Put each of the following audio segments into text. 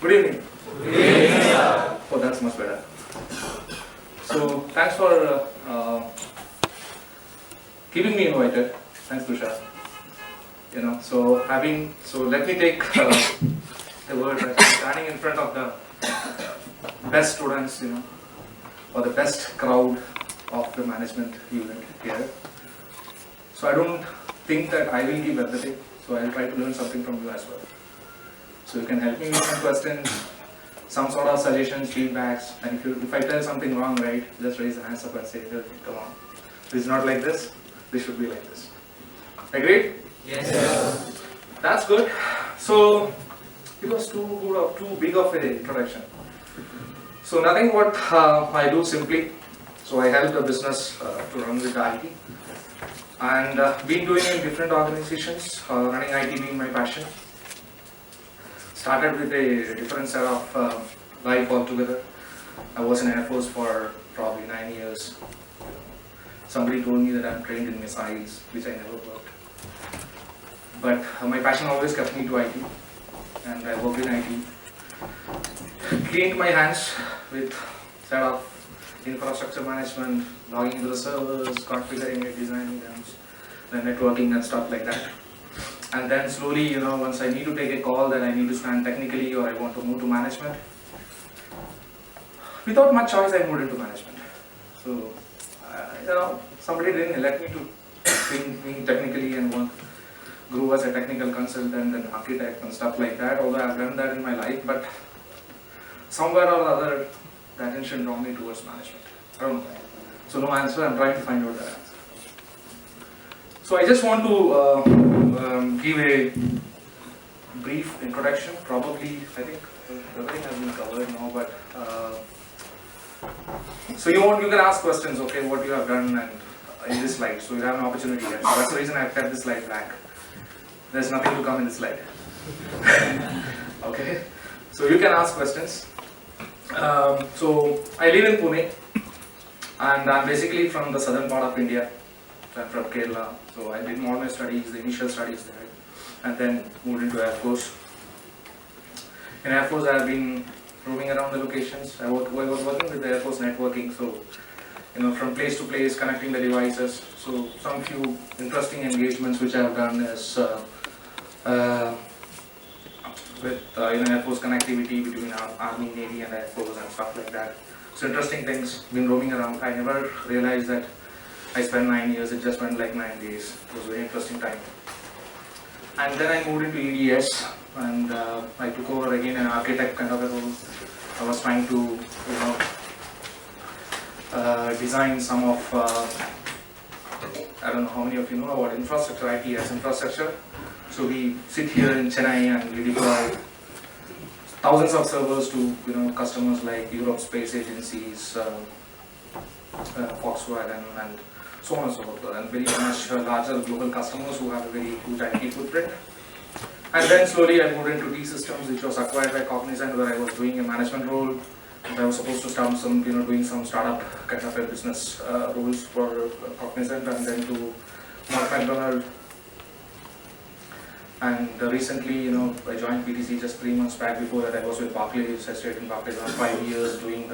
Good evening. Good evening, sir. Oh, that's much better. So, thanks for keeping me invited. Thanks, Tushar. So let me take the word that I'm standing in front of the best students, or the best crowd of the management unit here. So I don't think that I will give everything. So I'll try to learn something from you as well. So you can help me with some questions, some sort of suggestions, feedbacks, and if I tell something wrong, right, just raise the hands up and say, come on, this is not like this, this should be like this. Agreed? Yes, sir. That's good. So it was too big of an introduction. So nothing what I do simply. So I help the business to run with the IT, and been doing in different organizations. Running IT being my passion. Started with a different set of life altogether. I was in Air Force for probably 9 years. Somebody told me that I'm trained in missiles, which I never worked. But my passion always kept me to IT, and I worked in IT. Cleaned my hands with set of infrastructure management, logging into the servers, configuring it, designing them, the networking and stuff like that. And then slowly, once I need to take a call that I need to stand technically or I want to move to management, without much choice I moved into management. So, somebody didn't elect me to think technically and grew as a technical consultant and architect and stuff like that, although I've done that in my life, but somewhere or other, the attention drew me towards management. I don't know. So no answer, I'm trying to find out that answer. So I just want to give a brief introduction. Probably, I think everything has been covered now, but so you can ask questions, okay, what you have done and in this slide. So you have an opportunity here. So that's the reason I've kept this slide blank. There's nothing to come in this slide. Okay, so you can ask questions. So I live in Pune, and I'm basically from the southern part of India. I'm from Kerala, so I did all my studies, the initial studies there, and then moved into Air Force. In Air Force, I have been roaming around the locations. I was working with the Air Force networking, so from place to place, connecting the devices. So some few interesting engagements which I have done is with Air Force connectivity between Army, Navy, and Air Force and stuff like that. So interesting things. Been roaming around. I never realized that I spent 9 years. It just went like 9 days. It was a very interesting time. And then I moved into EDS, and I took over again an architect kind of a role. I was trying to, design some of, I don't know how many of you know about infrastructure, IT as infrastructure. So we sit here in Chennai and we deploy thousands of servers to customers like Europe Space Agencies, Volkswagen, and so on and so forth, and very much larger global customers who have a very huge IT footprint. And then slowly I moved into T-Systems, which was acquired by Cognizant, where I was doing a management role. And I was supposed to start doing some startup kind of a business roles for Cognizant, and then to Mark McDonald. And recently, I joined PTC just 3 months back. Before that, I was with Barclays. I stayed in Barclays around 5 years doing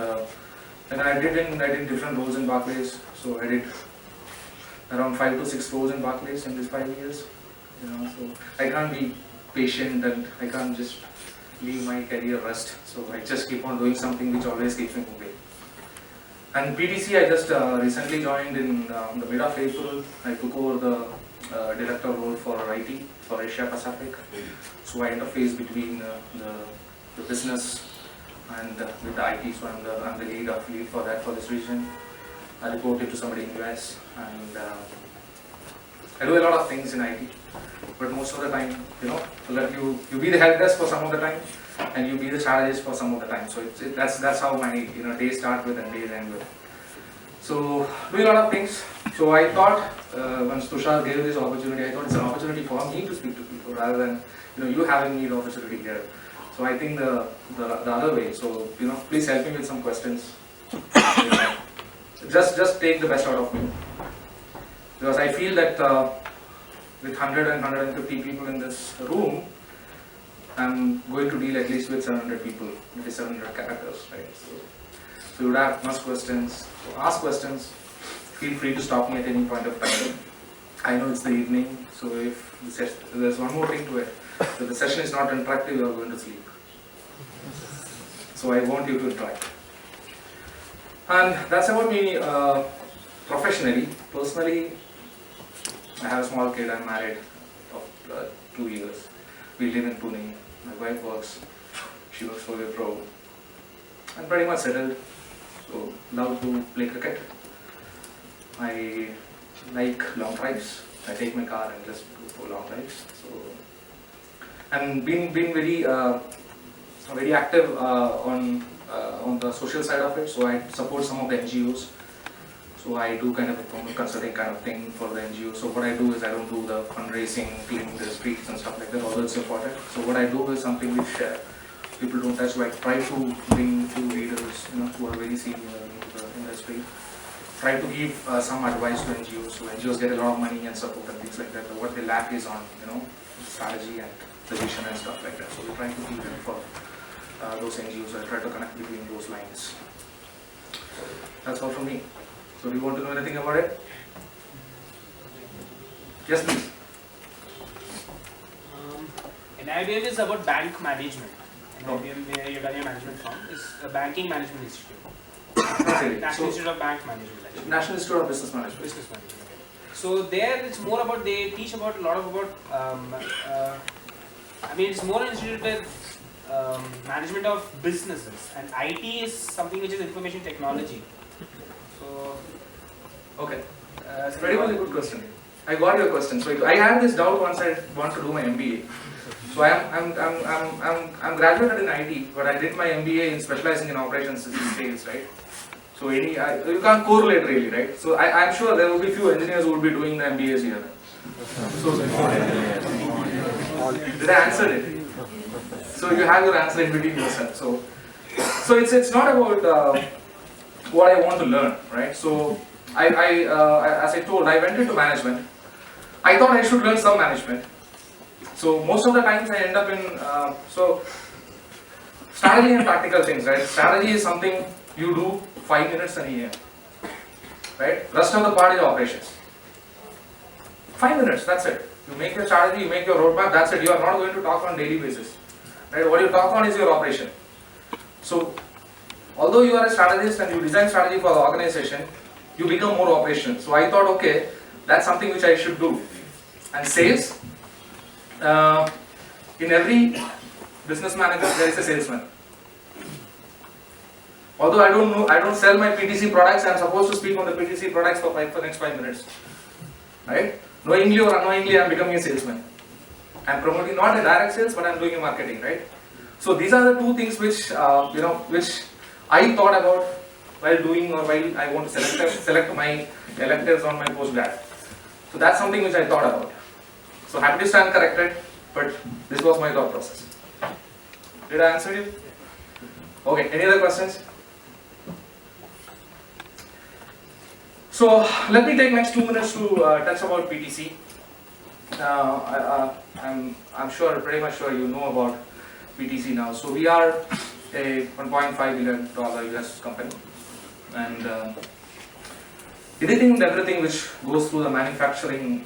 and I did different roles in Barclays. So I did around 5 to 6 roles in Barclays in these 5 years. So I can't be patient and I can't just leave my career rest. So I just keep on doing something which always keeps me moving. And PTC, I just recently joined in the mid of April. I took over the director role for IT for Asia Pacific. So I interface between the business and with the IT. So I'm the lead for that for this region. I report it to somebody in US, and I do a lot of things in IT. But most of the time, let you be the help desk for some of the time, and you be the strategist for some of the time. So that's how my days start with and days end with. So do a lot of things. So I thought once Tushar gave this opportunity, I thought it's an opportunity for me to speak to people rather than you having me the opportunity here. So I think the other way. So please help me with some questions. Just take the best out of me, because I feel that with 100 and 150 people in this room, I'm going to deal at least with 700 people, with 700 characters, right? So you would have much questions. So ask questions. Feel free to stop me at any point of time. I know it's the evening, so if there's one more thing to it. If the session is not interactive, you are going to sleep. So I want you to interact. And that's about me professionally. Personally, I have a small kid. I'm married of 2 years. We live in Pune. My wife works. She works for Wipro. I'm pretty much settled. So love to play cricket. I like long drives. I take my car and just go for long drives. So and been very active on the social side of it. So I support some of the NGOs. So I do kind of a consulting kind of thing for the NGO. So what I do is I don't do the fundraising, cleaning the streets and stuff like that, although it's important. So what I do is something which people don't touch. Like try to bring few leaders, who are very senior into the industry. Try to give some advice to NGOs. So NGOs get a lot of money and support and things like that. But what they lack is on strategy and the vision and stuff like that. So we're trying to give them for those NGOs. I try to connect between those lines. That's all from me. So do you want to know anything about it? Yes, please. In IBM is about bank management. In IBM, where you've done your management from, is a banking management institute. National Institute of Bank Management. Actually. National Institute of Business Management. Business management. Okay. So there, it's more about they teach about a lot of about. It's more an institute with management of businesses, and IT is something which is information technology. So. Okay. It's very much a good question. I got your question. So I had this doubt once I want to do my MBA. So I'm graduated in IT, but I did my MBA in specializing in operations and sales, right? So you can't correlate really, right? So I'm sure there will be few engineers who will be doing the MBAs here. So did I answer it? So you have your answer in between yourself. So it's not about what I want to learn, right? So as I told, I went into management. I thought I should learn some management. So most of the times I end up in strategy and practical things, right? Strategy is something you do 5 minutes in a year, right? Rest of the part is operations. 5 minutes, that's it. You make your strategy, you make your roadmap, that's it. You are not going to talk on daily basis, right? What you talk on is your operation. So although you are a strategist and you design strategy for the organization, you become more operational. So I thought, okay, that's something which I should do. And sales, in every business manager there is a salesman. Although I don't sell my PTC products, I am supposed to speak on the PTC products for next 5 minutes. Right? Knowingly or unknowingly, I am becoming a salesman. I am promoting not a direct sales, but I am doing a marketing, right? So these are the two things which which I thought about while doing or while I want to select my electives on my postgrad. So that's something which I thought about. So happy to stand corrected, but this was my thought process. Did I answer you? Okay, any other questions? So let me take next 2 minutes to touch about PTC. I'm sure, pretty much sure you know about PTC now. So we are a $1.5 billion US company, and anything and everything which goes through the manufacturing,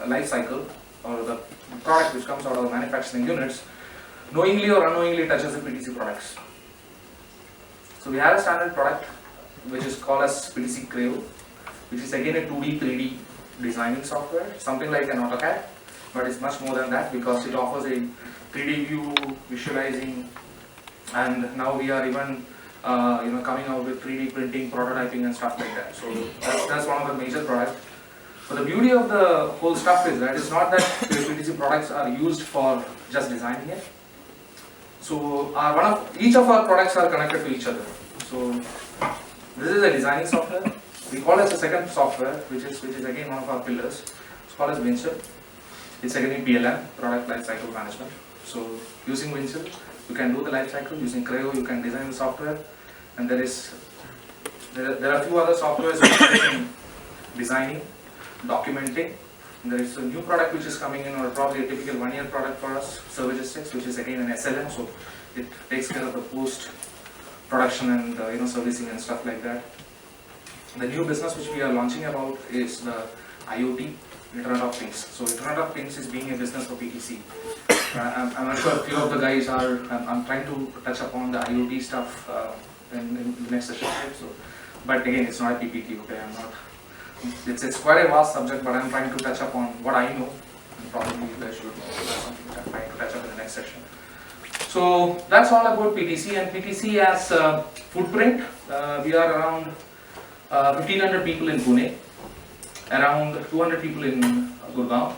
life cycle, or the product which comes out of the manufacturing units, knowingly or unknowingly touches the PTC products. So we have a standard product which is called as PTC Creo, which is again a 2D, 3D designing software, something like an AutoCAD, but it's much more than that because it offers a 3D view, visualizing, and now we are even coming out with 3D printing, prototyping and stuff like that. So that's one of the major products. But the beauty of the whole stuff is that it's not that the PTC products are used for just designing it. So each of our products are connected to each other. So this is a designing software. We call it the second software, which is again one of our pillars. It's called as Windchill. It's again PLM, Product Lifecycle Management. So using Windchill, you can do the life cycle. Using Creo, you can design the software. And there are a few other softwares which are in designing, documenting, There is a new product which is coming in, or probably a typical 1 year product for us, Servigistics, which is again an SLM, so it takes care of the post production and servicing and stuff like that. The new business which we are launching about is the IoT, Internet of Things. So Internet of Things is being a business for PTC. I'm not sure a few of the guys are. I'm trying to touch upon the IoT stuff in the next session. Right? So, but again, it's not a PPT. Okay, I'm not. It's quite a vast subject, but I'm trying to touch upon what I know. And probably you guys should know. That's something that I'm trying to touch up in the next session. So that's all about PTC, and PTC as footprint. We are around 1,500 people in Pune, around 200 people in Gurgaon,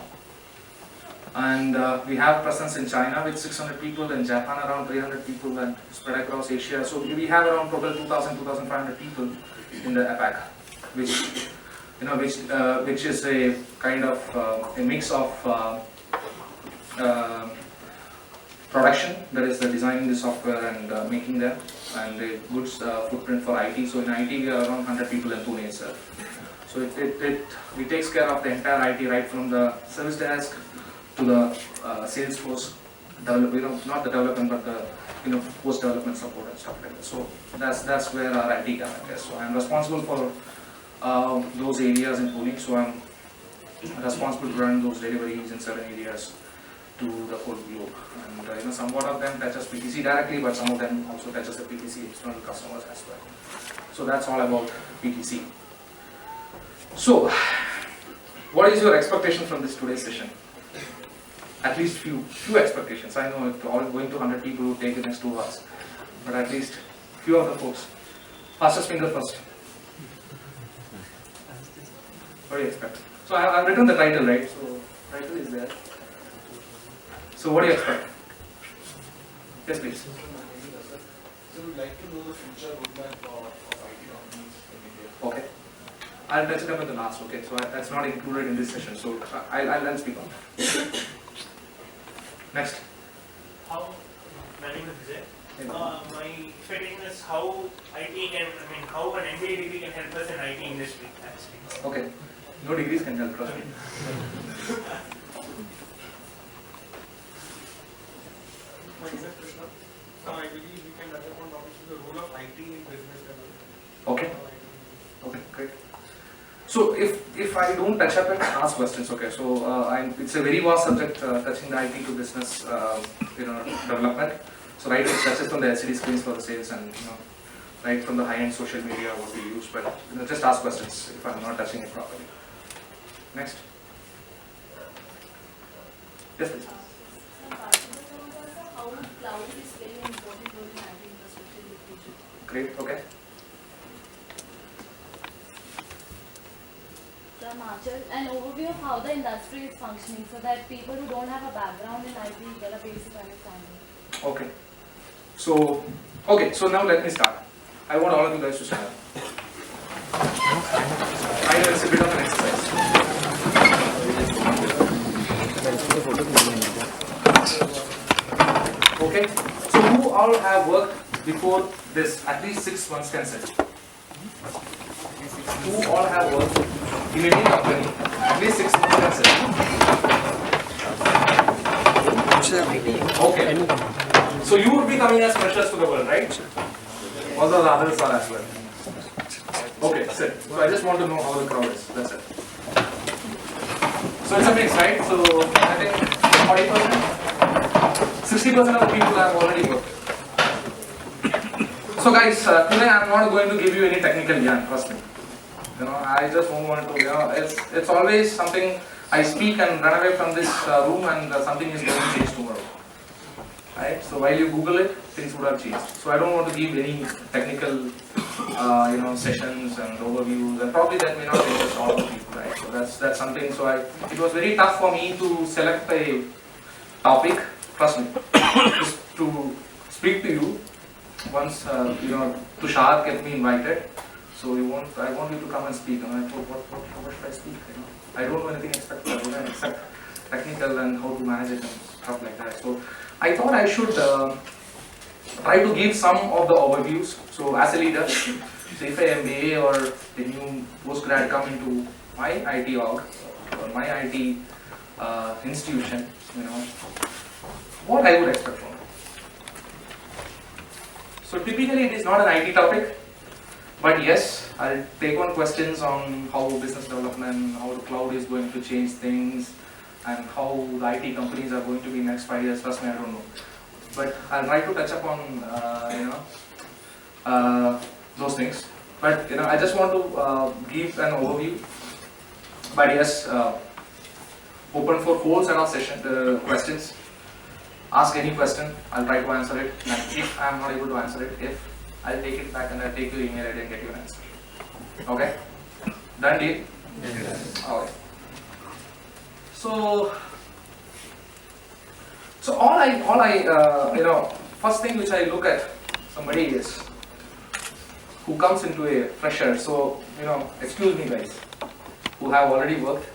and we have presence in China with 600 people, in Japan around 300 people, and spread across Asia. So we have around total 2,000-2,500 people in the APAC, which is a kind of a mix of production, that is the designing the software and making them, and a good footprint for IT. So in IT we are around 100 people in Pune itself. So it takes care of the entire IT, right from the service desk to the Salesforce, not the development but the post development support and stuff like that. So that's where our IT comes. So I'm responsible for those areas in Pune. So I'm responsible to run those deliveries in certain areas to the whole globe, and somewhat of them touches PTC directly, but some of them also touches the PTC external customers as well. So that's all about PTC. So, what is your expectation from this today's session? At least few expectations. I know if all going to 100 people will take the next 2 hours, but at least few of the folks. Fastest finger first. What do you expect? So I've written the title, right? So title is there. So what do you expect? Yes, please. So we'd like to know the future roadmap of IT companies in India. Okay. I'll touch it up in the last, okay? So that's not included in this session, so I'll speak on that. Next. How, my name is Vijay. My expectation is how IT can, how an MBA degree can help us in IT industry, actually. Okay. No degrees can help, trust me. My next question. I believe we can touch upon the role of IT in business development. Okay. Okay, great. So if I don't touch up it, ask questions. Okay. So it's a very vast subject touching the IT to business development. So right, it touches on the LCD screens for the sales, and right from the high-end social media what we use. But just ask questions if I'm not touching it properly. Next. Yes, please. How cloud is playing an important role in IT infrastructure in the future? Great. Okay. So Achal, an overview of how the industry is functioning so that people who don't have a background in IT get a basic understanding. Okay. So now let me start. I want all of you guys to stand up. I know it's a bit of an exercise. Okay. So who all have worked before this? At least 6 months can sit. Who all have worked in any company? At least 6 months can sit. Okay. So you would be coming as freshers to the world, right? Although the others are as well. Okay, sit. So I just want to know how the crowd is. That's it. So it's a mix, right? So I think 40%, 60% of the people have already worked. So guys, today I'm not going to give you any technical yarn, trust me. I just don't want to, it's always something I speak and run away from this room and something is going to change tomorrow. Right? So while you Google it, things would have changed. So I don't want to give any technical, sessions and overviews, and probably that may not interest all the people, right? So that's something. So it was very tough for me to select a topic. Trust me, to speak to you. Once Tushar kept me invited. So I want you to come and speak. And I thought, what should I speak? I don't know anything except technical and how to manage it and stuff like that. So I thought I should try to give some of the overviews. So as a leader, so if a MBA or a new postgrad come into my IT org, or my IT institution, what I would expect from it. So typically it is not an IT topic, but yes, I'll take on questions on how business development, how the cloud is going to change things, and how the IT companies are going to be next 5 years. Trust me, I don't know. But I'll try to touch upon, those things. But I just want to give an overview. But yes, open for whole set of questions. Ask any question. I'll try to answer it. And if I'm not able to answer it, I'll take it back and I'll take your email ID and get you an answer. Okay? Done deal? Yes. Alright. So all I first thing which I look at somebody is who comes into a fresher. So, excuse me guys, who have already worked.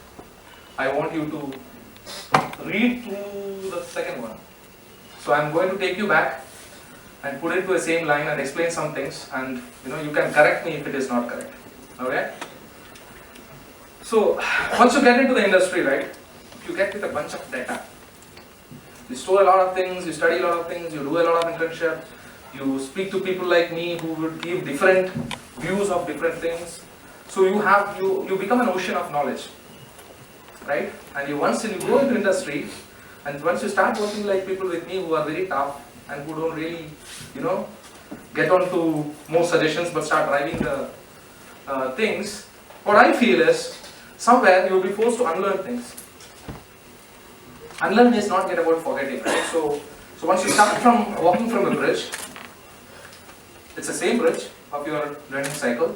I want you to read through the second one. So I'm going to take you back and put it to the same line and explain some things, and you can correct me if it is not correct. Okay? So once you get into the industry, right, you get with a bunch of data. You store a lot of things, you study a lot of things, you do a lot of internship, you speak to people like me who would give different views of different things. So you become an ocean of knowledge, right? And once you go into industry, and once you start working like people with me who are very tough and who don't really, get on to more suggestions but start driving the things, what I feel is somewhere you will be forced to unlearn things. Unlearn is not get about forgetting, right? So once you start from walking from a bridge, it's the same bridge of your learning cycle,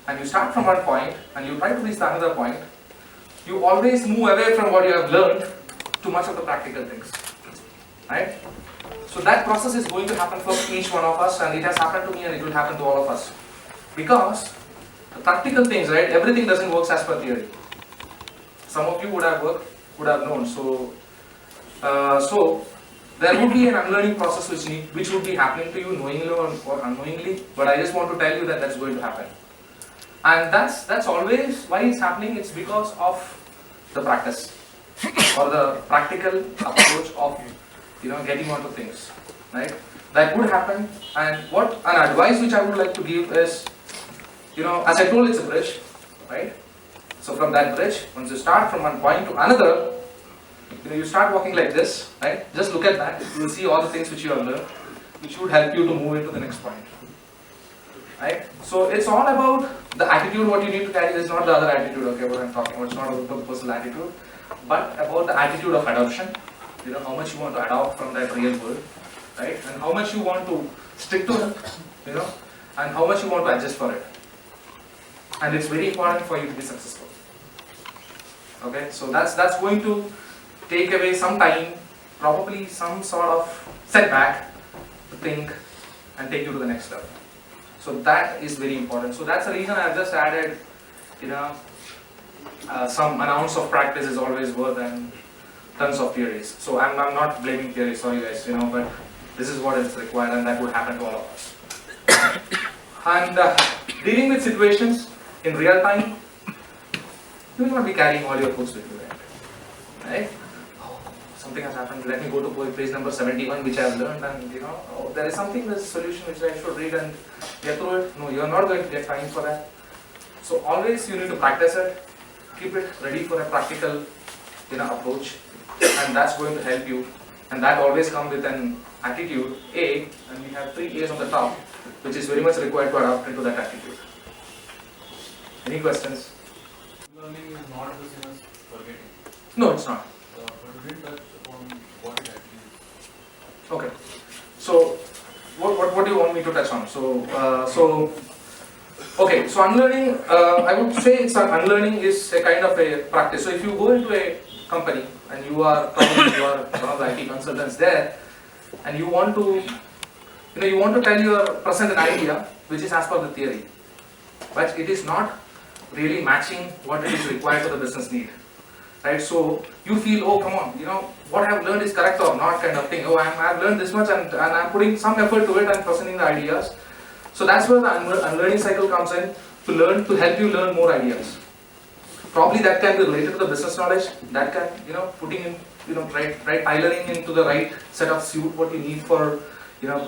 and you start from one point and you try to reach another point, you always move away from what you have learned to much of the practical things, right? So that process is going to happen for each one of us, and it has happened to me and it will happen to all of us. Because the practical things, right, everything doesn't work as per theory. Some of you would have known. So there would be an unlearning process which would be happening to you knowingly or unknowingly, but I just want to tell you that that's going to happen. And that's always why it's happening. It's because of the practice or the practical approach of getting onto things, right? That would happen. And what an advice which I would like to give is, as I told, it's a bridge, right? So from that bridge, once you start from one point to another, you start walking like this, right? Just look at that. You will see all the things which you have learned, which would help you to move into the next point, right? So it's all about the attitude. What you need to carry is not the other attitude, okay, what I'm talking about. It's not about the personal attitude, but about the attitude of adoption. How much you want to adopt from that real world, right? And how much you want to stick to it, and how much you want to adjust for it. And it's very important for you to be successful. Okay, so that's going to take away some time, probably some sort of setback to think and take you to the next level. So that is very important. So that's the reason I've just added, some an ounce of practice is always worth and tons of theories. So I'm not blaming theory, sorry guys, but this is what is required, and that would happen to all of us. And dealing with situations in real time, you will not be carrying all your books with you, right? Oh, something has happened, let me go to page number 71 which I have learned, and there is something, there's a solution which I should read and get through it. No, you are not going to get time for that. So always you need to practice it, keep it ready for a practical approach, and that's going to help you. And that always comes with an attitude, A, and we have 3 A's on the top, which is very much required to adopt into that attitude. Any questions? Learning is not the same as forgetting. No, it's not. But we didn't touch upon what it actually is. Okay. So, what do you want me to touch on? Okay. So unlearning, I would say unlearning is a kind of a practice. So if you go into a company and you are one of the IT consultants there, and you want to present an idea which is as per the theory, but it is not really matching what it is required for the business need, right? So you feel, oh come on, what I have learned is correct or not, kind of thing. Oh, I have learned this much and I'm putting some effort to it and presenting the ideas. So that's where the unlearning cycle comes in, to help you learn more ideas. probably that can be related to the business knowledge, that can, putting in, right tailoring into the right set of suit what you need for,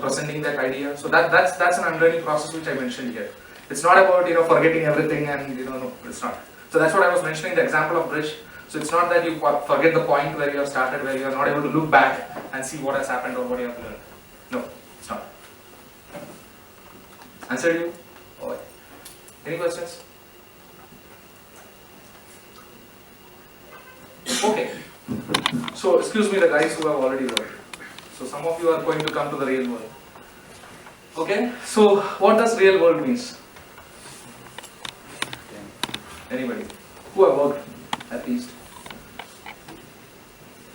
presenting that idea. So that's an unlearning process which I mentioned here. It's not about, forgetting everything and, no, it's not. So that's what I was mentioning, the example of bridge. So it's not that you forget the point where you have started, where you are not able to look back and see what has happened or what you have learned. No, it's not. Answered you? Alright. Any questions? Okay. So excuse me, the guys who have already worked. So some of you are going to come to the real world. Okay. So what does real world means? Anybody who have worked at least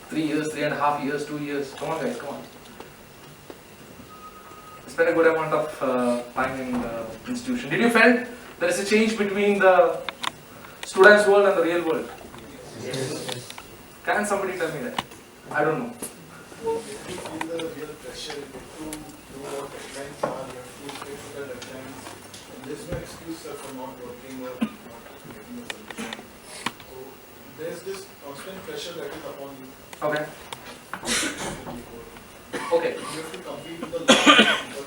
3 years, 3.5 years, 2 years? Come on, guys. Come on. Spend a good amount of time in the institution. Did you felt there is a change between the students' world and the real world? Yes. Can somebody tell me that? I don't know. You feel the real pressure, you have to know what deadlines are, you have to stick to the deadlines. And there's no excuse for not working or not getting a solution. So there's this constant pressure that is upon you. Okay. Okay. You have to compete with the lot of people.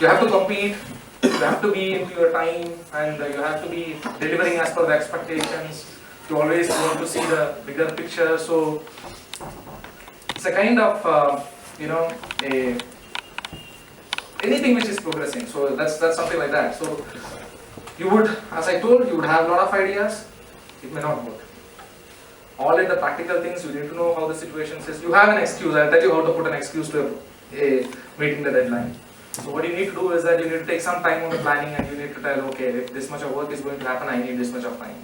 You have to compete. You have to be into your time, and you have to be delivering as per the expectations. You always want to see the bigger picture. So it's a kind of anything which is progressing. So that's something like that. So you would, as I told, you would have a lot of ideas. It may not work. All in the practical things, you need to know how the situation is. You have an excuse. I'll tell you how to put an excuse to meeting the deadline. So what you need to do is that you need to take some time on the planning, and you need to tell, okay, if this much of work is going to happen, I need this much of time.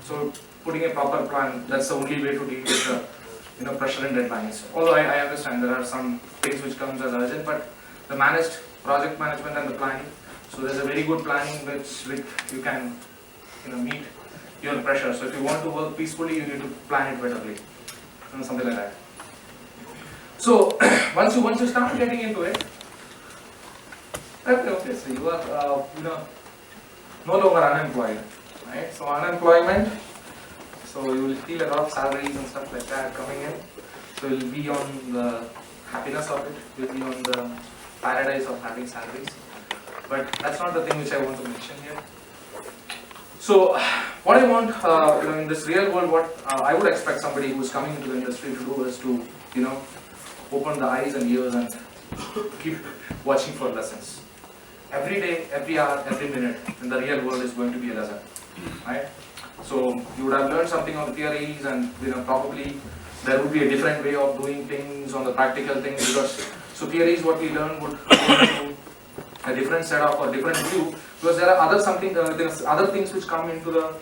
So putting a proper plan, that's the only way to deal with the pressure and deadlines. Although I understand there are some things which comes as urgent, but the managed project management and the planning. So there's a very good planning which you can meet your pressure. So if you want to work peacefully, you need to plan it betterly, something like that. So once you start getting into it, okay, so you are no longer unemployed, right? So unemployment, so you will feel a lot of salaries and stuff like that coming in. So you will be on the happiness of it, you will be on the paradise of having salaries. But that's not the thing which I want to mention here. So what I want, in this real world, what I would expect somebody who's coming into the industry to do is to, open the eyes and ears and keep watching for lessons. Every day, every hour, every minute in the real world is going to be a lesson, right? So you would have learned something on the theories, and probably there would be a different way of doing things on the practical things, because so theories what we learn would go into a different setup or different view, because there are there's other things which come into the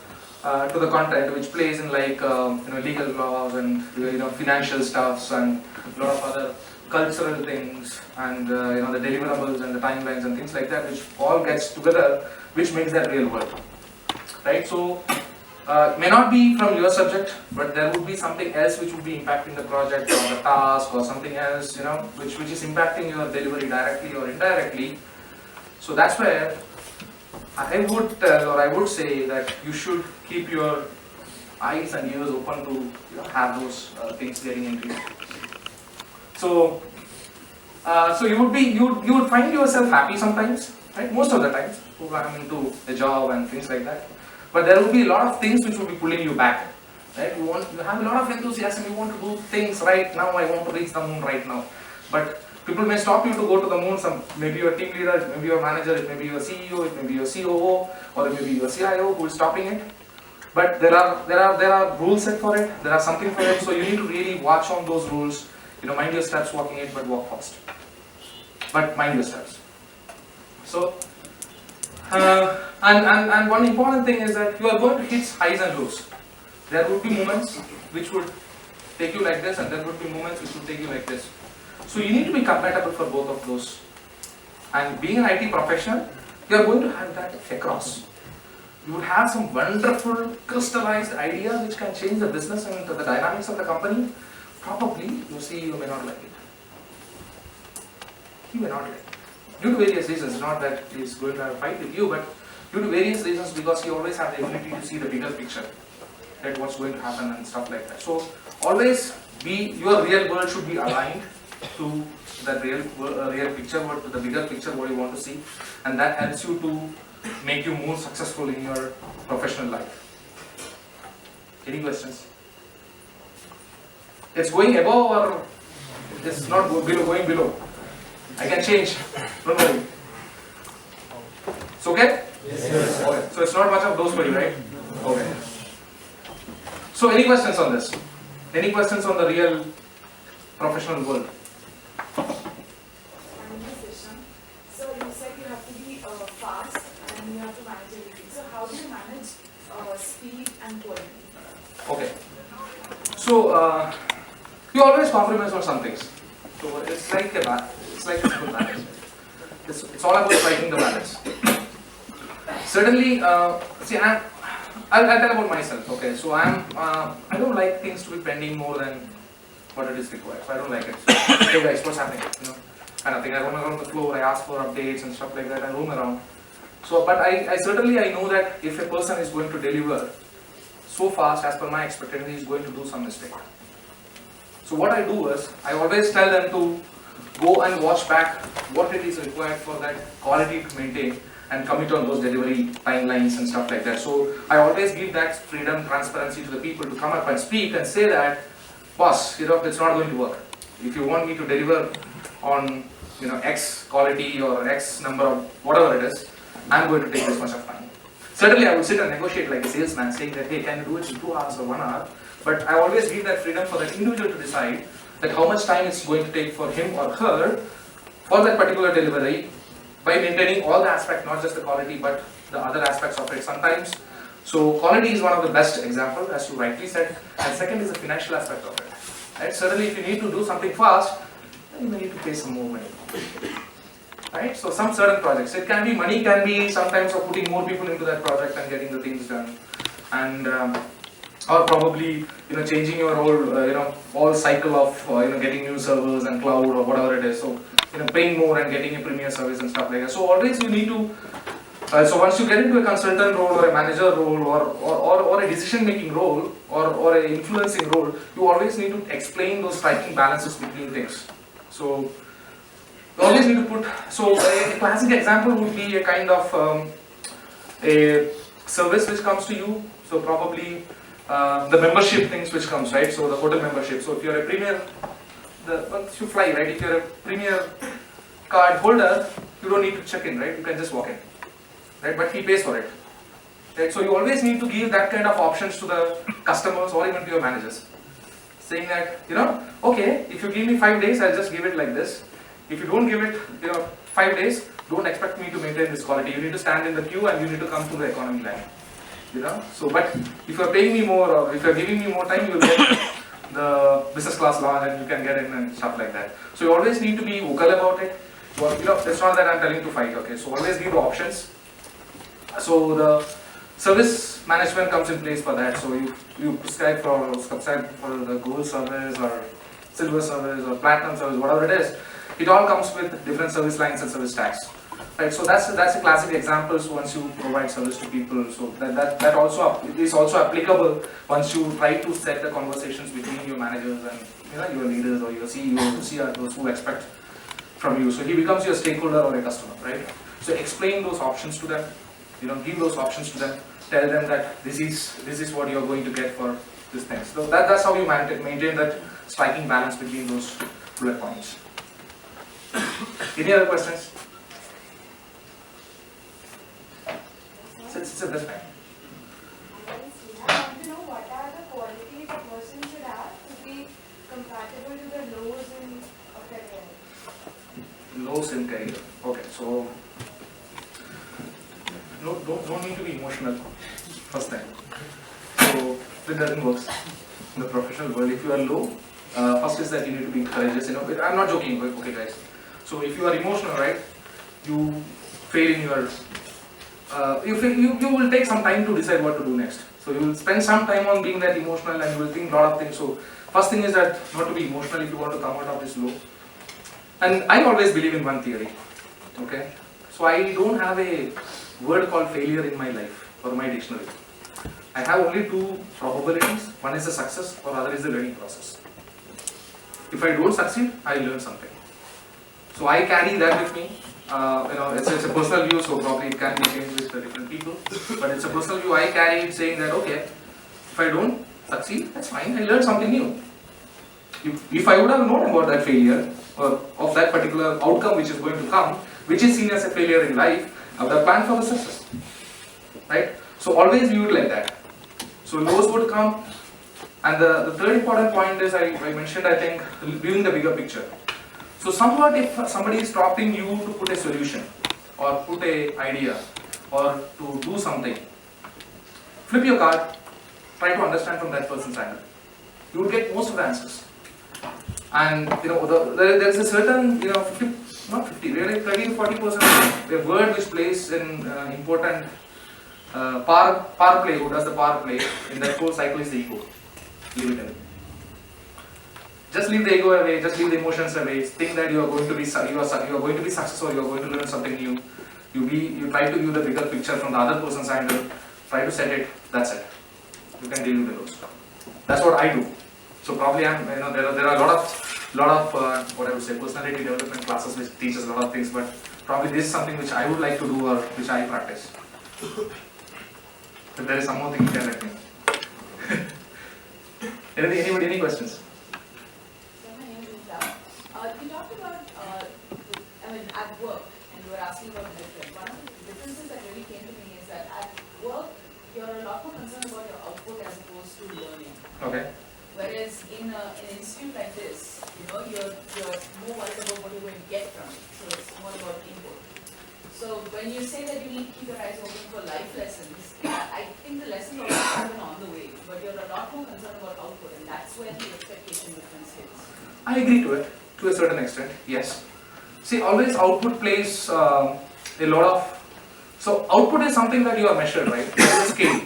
to the content, which plays in like legal laws and financial stuffs and a lot of other cultural things, and the deliverables and the timelines and things like that, which all gets together, which makes that real world, right? So may not be from your subject, but there would be something else which would be impacting the project or the task or something else, which is impacting your delivery directly or indirectly. So that's where I would tell, or I would say, that you should keep your eyes and ears open to have those things getting into you. So you would find yourself happy sometimes, right? Most of the times, who are into a job and things like that. But there will be a lot of things which will be pulling you back, right? You have a lot of enthusiasm. You want to do things right now. I want to reach the moon right now. But people may stop you to go to the moon. Maybe your team leader, it may be your manager, it may be your CEO, it may be your COO, or it may be your CIO who is stopping it. But there are rules set for it. There are something for it. So you need to really watch on those rules. Mind your steps walking it, but walk fast. But mind your steps. So, and one important thing is that you are going to hit highs and lows. There would be moments which would take you like this, and there would be moments which would take you like this. So you need to be compatible for both of those. And being an IT professional, you are going to have that across. You would have some wonderful crystallized ideas which can change the business and the dynamics of the company. Probably your CEO may not like it. He may not like it. Due to various reasons, not that he's going to have a fight with you, but due to various reasons, because he always has the ability to see the bigger picture, right, what's going to happen and stuff like that. So always your real world should be aligned to that real picture, what the bigger picture, what you want to see, and that helps you to make you more successful in your professional life. Any questions? It's going above or it's not going below? I can change. Don't worry. It's okay? Yes. Okay. So it's not much of those for you, right? Okay. So any questions on this? Any questions on the real professional world? So you said you have to be fast and you have to manage everything. So how do you manage speed and quality? Okay. So you always compromise on some things. So it's like a simple balance. It's all about striking the balance. Certainly, see, I'll tell about myself. Okay, so I don't like things to be pending more than what it is required. So I don't like it. So, hey guys, what's happening? Kind of thing. I roam around the floor. I ask for updates and stuff like that. I roam around. So, but I certainly know that if a person is going to deliver so fast as per my expectation, he is going to do some mistake. So what I do is, I always tell them to go and watch back what it is required for that quality to maintain and commit on those delivery timelines and stuff like that. So I always give that freedom, transparency to the people to come up and speak and say that, boss, it's not going to work. If you want me to deliver on X quality or X number of whatever it is, I'm going to take this much of time. Certainly I would sit and negotiate like a salesman saying that, hey, can you do it in 2 hours or 1 hour? But I always give that freedom for that individual to decide that how much time it's going to take for him or her for that particular delivery by maintaining all the aspects, not just the quality, but the other aspects of it sometimes. So quality is one of the best examples, as you rightly said, and second is the financial aspect of it. Right? Certainly if you need to do something fast, then you may need to pay some more money. Right? So some certain projects, it can be money, can be sometimes of putting more people into that project and getting the things done. And or probably changing your whole cycle of getting new servers and cloud or whatever it is. So paying more and getting a premier service and stuff like that. So always you need to. So once you get into a consultant role or a manager role or a decision making role or an influencing role, you always need to explain those striking balances between things. So you always need to put. So a classic example would be a kind of a service which comes to you. So probably. The membership things which comes, right? So the hotel membership. So if you're a premier, once you fly, right? If you're a premier card holder, you don't need to check in, right? You can just walk in, right? But he pays for it, right? So you always need to give that kind of options to the customers or even to your managers, saying that okay, if you give me 5 days, I'll just give it like this. If you don't give it, 5 days, don't expect me to maintain this quality. You need to stand in the queue and you need to come to the economy line. So but if you're paying me more or if you're giving me more time, you'll get the business class lounge and you can get in and stuff like that. So you always need to be vocal about it. Well, it's not that I'm telling you to fight, okay? So always give options. So the service management comes in place for that. So you subscribe for the gold service or silver service or platinum service, whatever it is. It all comes with different service lines and service tags. Right, so that's a classic example. So once you provide service to people, so that also is also applicable once you try to set the conversations between your managers and your leaders or your CEO, CROs who expect from you. So he becomes your stakeholder or a customer, right? So explain those options to them. Give those options to them. Tell them that this is what you're going to get for this thing. So that's how you maintain that striking balance between those bullet points. Any other questions? Since this time. I want to know what are the qualities a person should have to be compatible to the lows in a career. Lows in career. Okay, so don't need to be emotional first time. So it doesn't work in the professional world. If you are low, first is that you need to be courageous. I'm not joking. Okay, guys. So if you are emotional, right, you fail in your. You will take some time to decide what to do next. So you will spend some time on being that emotional and you will think a lot of things. So first thing is that not to be emotional if you want to come out of this low. And I always believe in one theory. Okay. So I don't have a word called failure in my life or my dictionary. I have only two probabilities. One is the success or other is the learning process. If I don't succeed, I learn something. So I carry that with me. It's a personal view, so probably it can be changed with the different people. But it's a personal view I carry it saying that, okay, if I don't succeed, that's fine, I learned something new. If I would have known about that failure, or of that particular outcome which is going to come, which is seen as a failure in life, I would have planned for the success. Right? So always view it like that. So lows would come, and the third important point is I mentioned, I think, viewing the bigger picture. So somewhat if somebody is stopping you to put a solution, or put a idea, or to do something, flip your card, try to understand from that person's angle. You will get most of the answers. And there is a certain, 50, really 30 to 40%, a word which plays an important power play, who does the power play in that whole cycle is the ego. Leave it away. Just leave the ego away, just leave the emotions away, think that you are going to be successful, you are going to learn something new. You try to view the bigger picture from the other person's angle, try to set it, that's it. You can deal with the lows. That's what I do. So probably there are a lot of what I would say personality development classes which teaches a lot of things, but probably this is something which I would like to do or which I practice. If there is some more thing you can let me know. Anybody, any questions? So my name is Lisa. You talked about, at work, and you were asking about the difference. One of the differences that really came to me is that at work, you're a lot more concerned about your output as opposed to learning. Okay. Whereas in an institute like this, you're more worried about what you're going to get from it. So it's more about input. So when you say that you need to keep your eyes open for life lessons, I think the lessons also happen on the way, but you're a lot more concerned about output, and that's where the expectation difference is. I agree to it, to a certain extent, yes. See, always output plays a lot of... So output is something that you are measured, right? That's a scale.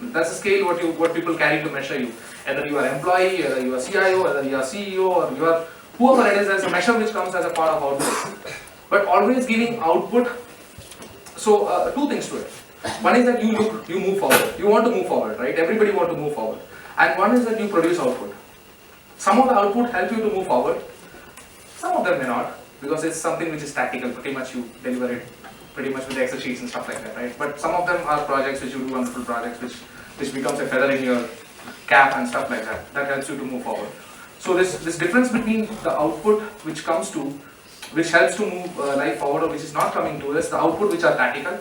That's a scale what people carry to measure you. Whether you are employee, whether you are CIO, whether you are CEO, or you are whoever it is, there's a measure which comes as a part of output. But always giving output, so two things to it. One is that you move forward. You want to move forward, right? Everybody want to move forward. And one is that you produce output. Some of the output help you to move forward. Some of them may not, because it's something which is tactical. Pretty much you deliver it pretty much with the Excel sheets and stuff like that, right? But some of them are projects which you do, wonderful projects which becomes a feather in your cap and stuff like that. That helps you to move forward. So this difference between the output which helps to move life forward, or which is not coming to us, the output which are tactical,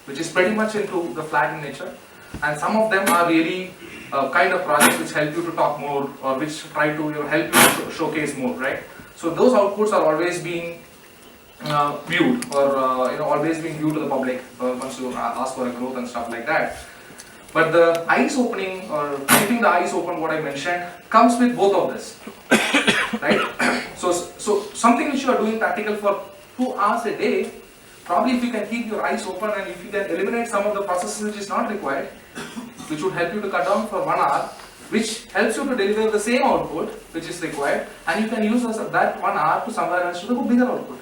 which is pretty much into the flat in nature, and some of them are really kind of projects which help you to talk more, or which try to help you to showcase more, right? So those outputs are always being viewed, or always being viewed to the public once you ask for a growth and stuff like that. But the eyes opening, or keeping the eyes open, what I mentioned, comes with both of this, right? So something which you are doing tactical for 2 hours a day, probably if you can keep your eyes open and if you can eliminate some of the processes which is not required, which would help you to cut down for 1 hour, which helps you to deliver the same output which is required, and you can use that 1 hour to somewhere else to do bigger output.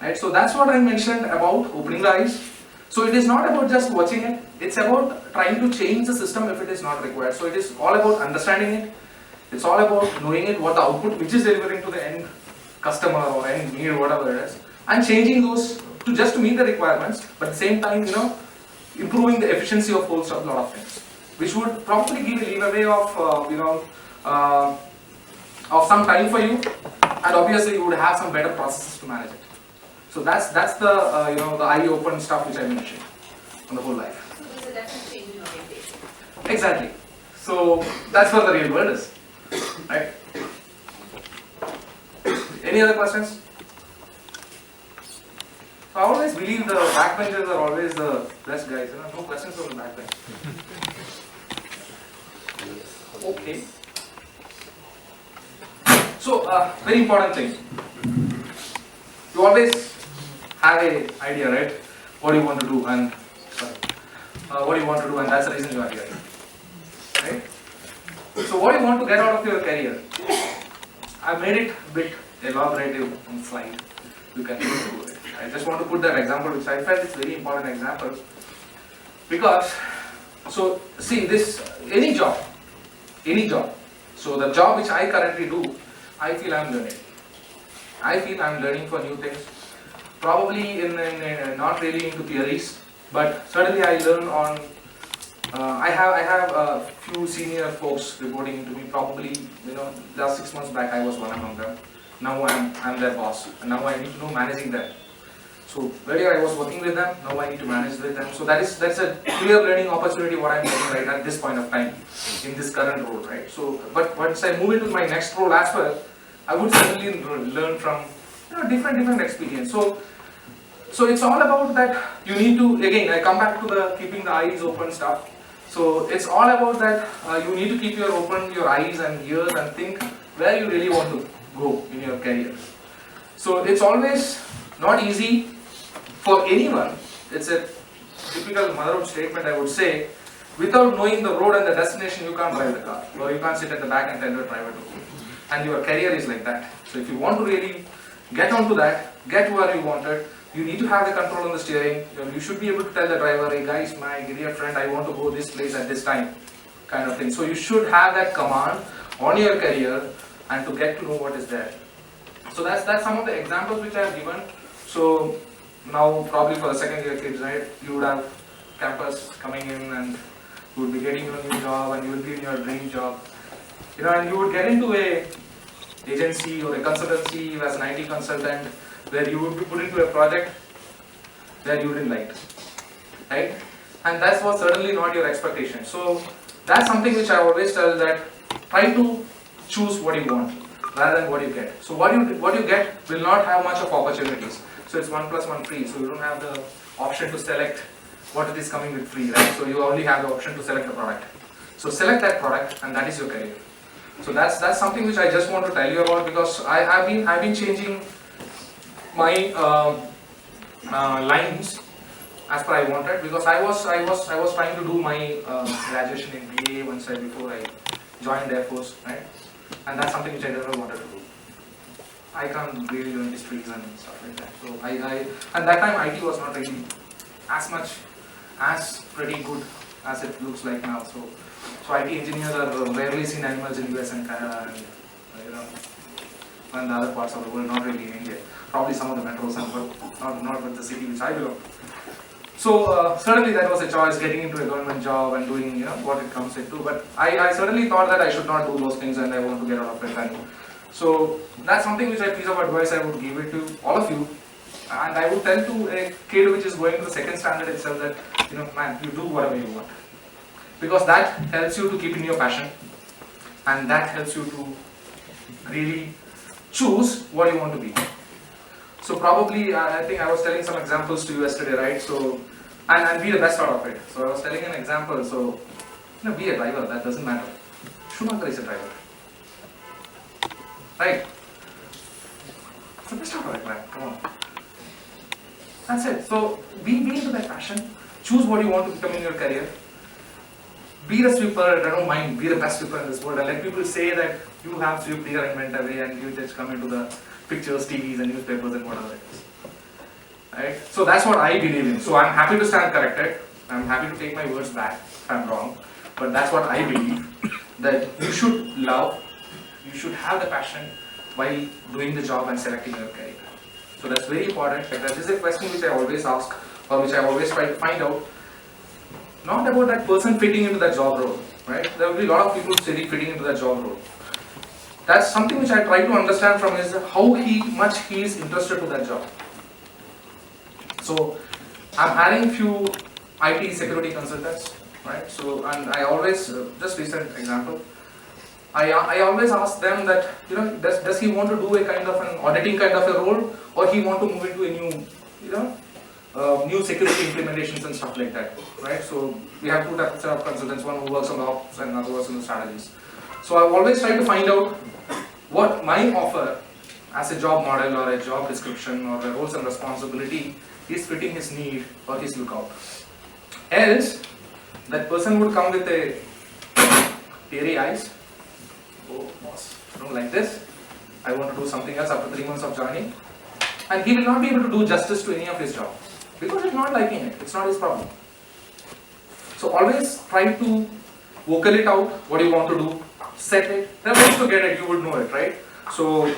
Right? So that's what I mentioned about opening the eyes. So it is not about just watching it, it's about trying to change the system if it is not required. So it is all about understanding it, it's all about knowing it, what the output which is delivering to the end customer or end need, whatever it is, and changing those to just to meet the requirements, but at the same time, improving the efficiency of whole stuff, a lot of things, which would probably give a leeway of some time for you, and obviously you would have some better processes to manage it. So that's the the eye open stuff which I mentioned on the whole life. So there's a definite change in orientation. Exactly. So that's what the real world is, right? Any other questions? I always believe the backbenchers are always the best guys. No questions from the backbench. Okay. So very important thing. You always have an idea, right? What do you want to do, and what do you want to do, and that's the reason you are here, right? So what do you want to get out of your career? I made it a bit elaborative on slide, you can go through it. I just want to put that example, which I felt is very important example, because, so see this, any job, so the job which I currently do, I feel I'm learning. I feel I'm learning for new things, probably in not really into theories, but certainly I learn on, I have a few senior folks reporting to me, probably, last 6 months back I was one among them. Now I'm their boss, and now I need to know managing them. So earlier I was working with them, now I need to manage with them. So that's a clear learning opportunity what I'm doing right at this point of time, in this current role, right? So, but once I move into my next role as well, I would certainly learn from different experience. So it's all about that. You need to, again, I come back to the keeping the eyes open stuff. So it's all about that. You need to keep your eyes and ears and think where you really want to go in your career. So it's always not easy for anyone. It's a typical motherhood statement, I would say. Without knowing the road and the destination, you can't drive the car, or you can't sit at the back and tell your driver to go. And your career is like that. So if you want to really get onto that, get where you wanted, you need to have the control on the steering. You should be able to tell the driver, hey guys, my dear friend, I want to go this place at this time, kind of thing. So you should have that command on your career and to get to know what is there. So that's some of the examples which I have given. So now probably for the second year kids, right, you would have campus coming in and you would be getting your new job and you will be in your dream job. And you would get into a agency or a consultancy as an IT consultant where you would be put into a project that you didn't like, right? And that was certainly not your expectation. So that's something which I always tell, that try to choose what you want rather than what you get. So what you get will not have much of opportunities. So it's 1 + 1 free. So you don't have the option to select what it is coming with free, right? So you only have the option to select the product. So select that product, and that is your career. So that's something which I just want to tell you about, because I've been changing my lines as per I wanted, because I was trying to do my graduation in BA one side before I joined Air Force, right? And that's something which I never wanted to do. I can't really learn histories and stuff like that. So and that time IT was not really as pretty good as it looks like now. So IT engineers are rarely seen animals in US and Canada and the other parts of the world, not really in India. Probably some of the metros, and not with the city which I belong. So certainly that was a choice, getting into a government job and doing what it comes into. But I certainly thought that I should not do those things, and I want to get out of it. And so that's something which a piece of advice I would give it to all of you. And I would tell to a kid which is going to the second standard itself that, man, you do whatever you want. Because that helps you to keep in your passion, and that helps you to really choose what you want to be. So probably, I think I was telling some examples to you yesterday, right? So, and be the best out of it. So I was telling an example, so, be a driver, that doesn't matter. Schumacher is a driver. Right? So best out of it, man, come on. That's it. So be into that passion, choose what you want to become in your career. Be the sweeper, I don't mind, be the best sweeper in this world, and let people say that you have swept your environment away and you just come into the pictures, TVs and newspapers and whatever it is. Right? So that's what I believe in. So I'm happy to stand corrected. I'm happy to take my words back if I'm wrong. But that's what I believe, that you should love, you should have the passion while doing the job and selecting your career. So that's very important. That is a question which I always ask, or which I always try to find out. Not about that person fitting into that job role, right? There will be a lot of people fitting into that job role. That's something which I try to understand from is how much he is interested to that job. So I'm hiring few IT security consultants, right? So, and I always, just recent example, I always ask them that, does he want to do a kind of an auditing kind of a role, or he want to move into a new, new security implementations and stuff like that, right? So we have two types of consultants, one who works on the ops and another works on the strategies. So I always try to find out what my offer as a job model or a job description or a roles and responsibility is fitting his need or his lookout. Else, that person would come with a teary eyes. Oh boss, I don't like this. I want to do something else after 3 months of joining, and he will not be able to do justice to any of his job because he's not liking it. It's not his problem. So always try to vocal it out, what you want to do, set it. Then once you get it, you would know it, right? So,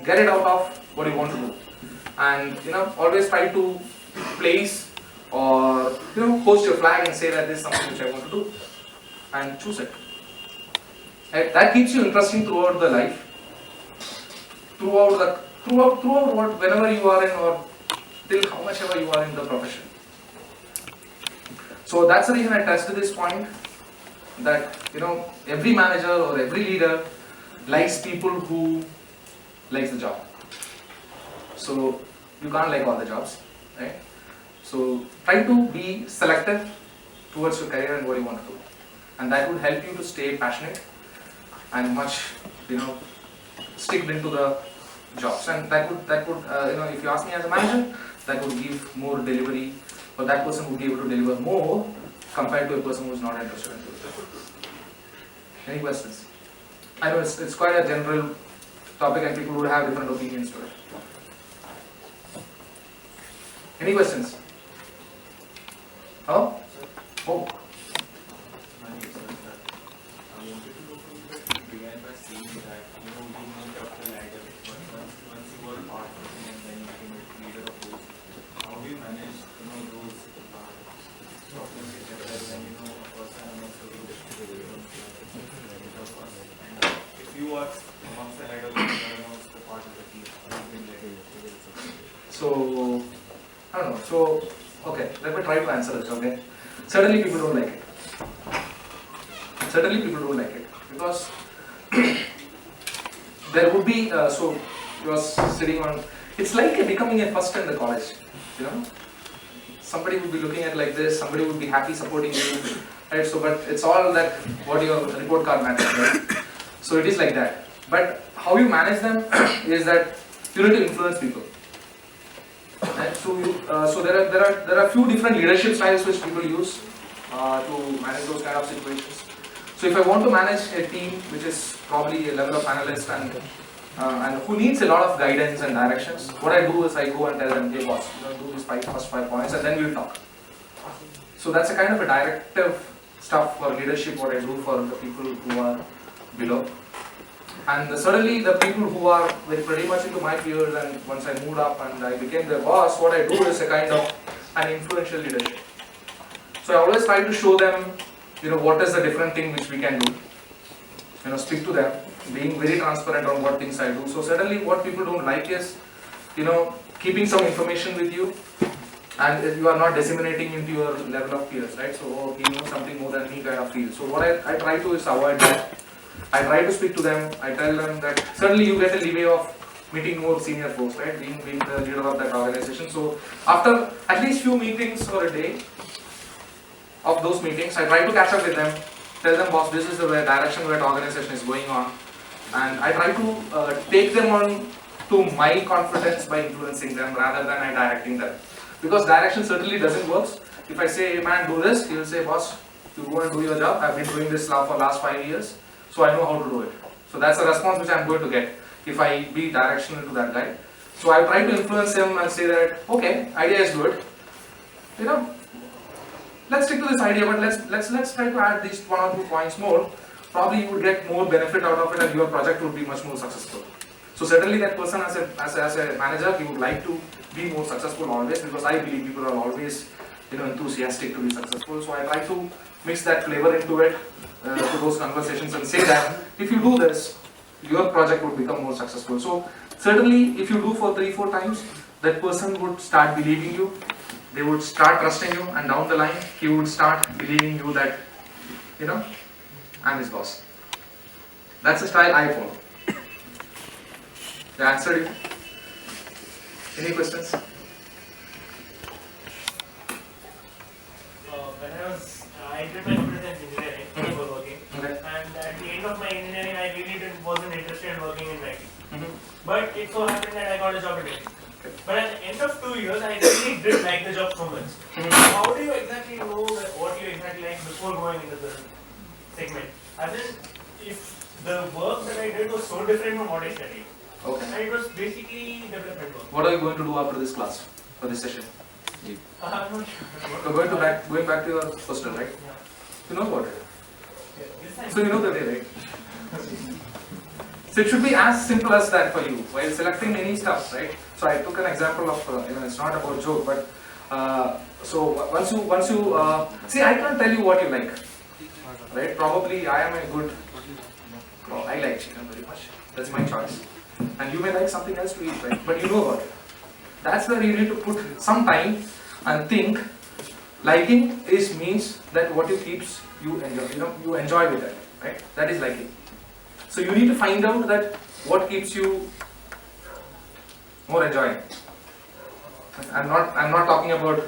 get it out of what you want to do. And, always try to place or, post your flag and say that this is something which I want to do. And choose it. And that keeps you interesting throughout the life. Throughout what, whenever you are in or till how much ever you are in the profession. So that's the reason I touched this point that, every manager or every leader likes people who likes the job. So you can't like all the jobs, right? So try to be selective towards your career and what you want to do. And that would help you to stay passionate and much, stick into the jobs. And that would, if you ask me as a manager, that would give more delivery, or that person would be able to deliver more compared to a person who is not interested in it. Any questions? I know it's quite a general topic and people would have different opinions to it. Any questions? Oh? Oh. I wanted to know from you that you began by saying that you moved up the ladder once you were a part of it and then you became a leader of those. How do you manage those problems when a person amongst the group and if you are amongst the head of the team or amongst the part of the team, how do you led? So, I don't know. So, okay, let me try to answer this, okay? Certainly people don't like it. Certainly people don't like it. Because there would be, so you are sitting on, it's like becoming a first in the college, Somebody would be looking at like this, somebody would be happy supporting you, right? So, but it's all that what your report card matters, right? So it is like that. But how you manage them is that you need to influence people. Right? So there are few different leadership styles which people use to manage those kind of situations. So if I want to manage a team which is probably a level of analyst and who needs a lot of guidance and directions, what I do is I go and tell them, hey boss, do these first 5 points and then we'll talk. So that's a kind of a directive stuff for leadership what I do for the people who are below. And certainly the people who are pretty much into my field, and once I moved up and I became their boss, what I do is a kind of an influential leadership. So I always try to show them, what is the different thing which we can do. Speak to them, being very transparent on what things I do. So certainly what people don't like is, keeping some information with you and you are not disseminating into your level of peers, right? So he knows something more than me kind of feel. So what I try to is avoid that. I try to speak to them, I tell them that certainly you get a leeway of meeting more senior folks, right? Being the leader of that organization. So after at least few meetings or a day of those meetings, I try to catch up with them, tell them, boss, this is the direction where the organization is going on. And I try to take them on to my confidence by influencing them rather than I directing them. Because direction certainly doesn't work. If I say, hey man, do this, he will say, boss, you go and do your job. I've been doing this now for last 5 years. So I know how to do it. So that's the response which I'm going to get if I be directional to that guy. So I try to influence him and say that, okay, idea is good. Let's stick to this idea, but let's try to add these 1 or 2 points more. Probably you would get more benefit out of it and your project would be much more successful. So certainly that person as a manager, he would like to be more successful always, because I believe people are always enthusiastic to be successful. So I try to mix that flavor into it, to those conversations, and say that if you do this, your project would become more successful. So certainly if you do for 3-4 times, that person would start believing you, they would start trusting you, and down the line he would start believing you that I'm his boss. That's the style I follow. Did I answer you? Any questions? When I entered my computer science engineering for working, Okay. and at the end of my engineering, I really wasn't interested in working in IT. But it so happened that I got a job at IT. But at the end of 2 years, I really did like the job so much. How do you exactly know what you exactly like before going into the segment? As in, if the work that I did was so different from what I studied, Okay. And it was basically development work. What are you going to do after this class, for this session? I'm not sure. You're going back to your hostel, right? Yeah. You know about it. This time- So you know the way, right? So it should be as simple as that for you while selecting any stuff, right? So I took an example of, it's not about joke, but so once you see, I can't tell you what you like, right? Probably I am a good. I like chicken very much. That's my choice, and you may like something else to eat, right? But you know about it. That's where you need to put some time and think. Liking means that what you keeps you enjoy, you enjoy with it, right? That is liking. So you need to find out that what keeps you more enjoying. I'm not talking about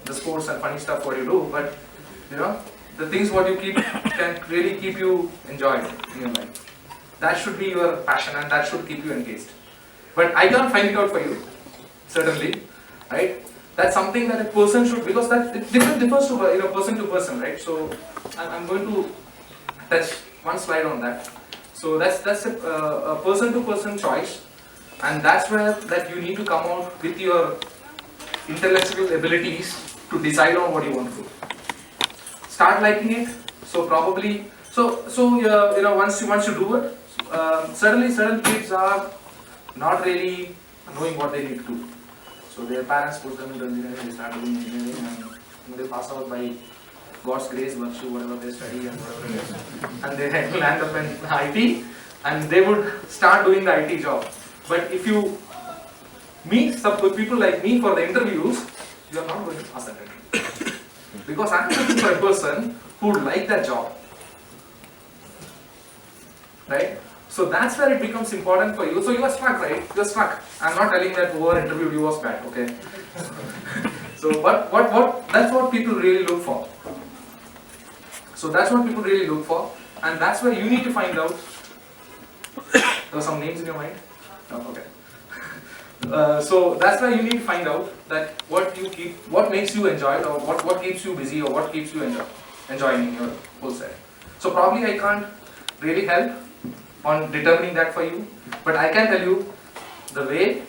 the sports and funny stuff what you do, but the things what you keep can really keep you enjoyed in your life. That should be your passion and that should keep you engaged. But I can't find it out for you, certainly, right? That's something that a person should, because that it differs to person to person, right? So I'm going to touch one slide on that. So that's a person to person choice, and that's where that you need to come out with your intellectual abilities to decide on what you want to do. Start liking it. So probably once you do it, certainly certain kids are not really knowing what they need to do. So their parents put them into engineering, they start doing engineering, and they pass out by God's grace, virtue, whatever they study and whatever it is. And they land up in IT, and they would start doing the IT job. But if you meet some good people like me for the interviews, you are not going to pass that interview. Because I am looking for a person who would like that job. Right? So that's where it becomes important for you. So you are stuck, right? You are stuck. I'm not telling that whoever interviewed you was bad, okay? So what that's what people really look for. So that's what people really look for, and that's where you need to find out. There are some names in your mind? No, okay. So that's why you need to find out that what makes you enjoy it, or what keeps you busy, or what keeps you enjoying in your whole set. So probably I can't really help on determining that for you, but I can tell you the way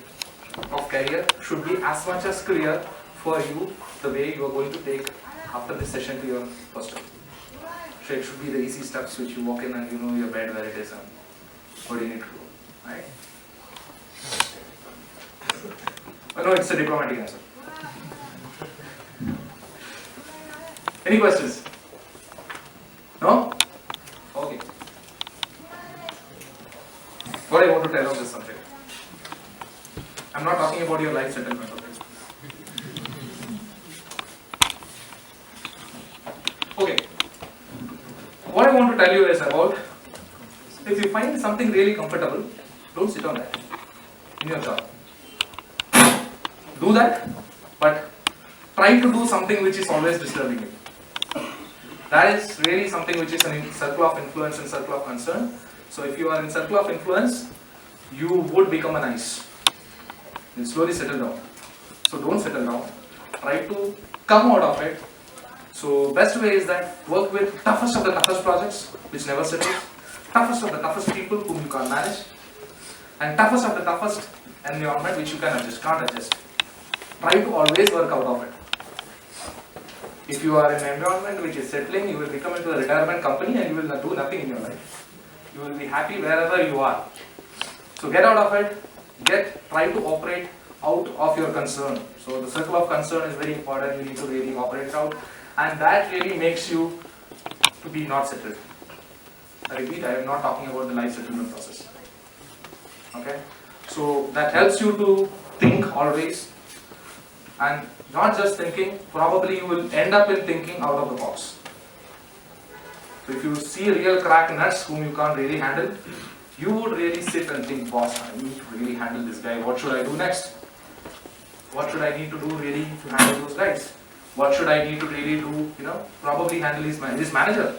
of career should be as much as clear for you the way you are going to take after this session to your hostel. So it should be the easy steps which you walk in and you know your bed where it is and what you need to do, right? No, it's a diplomatic answer. Any questions? No? Okay. What I want to tell on this subject. I'm not talking about your life settlement, okay? Okay. What I want to tell you is about, if you find something really comfortable, don't sit on that in your job. Do that, but try to do something which is always disturbing you. That is really something which is in circle of influence and circle of concern. So if you are in circle of influence, you would become an ice. You'll slowly settle down. So don't settle down. Try to come out of it. So best way is that work with toughest of the toughest projects, which never settles, toughest of the toughest people whom you can't manage, and toughest of the toughest environment which you can't adjust. Try to always work out of it. If you are in an environment which is settling, you will become into a retirement company and you will do nothing in your life. You will be happy wherever you are. So get out of it, try to operate out of your concern. So the circle of concern is very important, you need to really operate out, and that really makes you to be not settled. I repeat, I am not talking about the life settlement process. Okay? So that helps you to think always, and not just thinking, probably you will end up in thinking out of the box. So if you see real crack nuts whom you can't really handle, you would really sit and think, boss, I need to really handle this guy. What should I do next? What should I need to do really to handle those guys? What should I need to really do, probably handle his manager.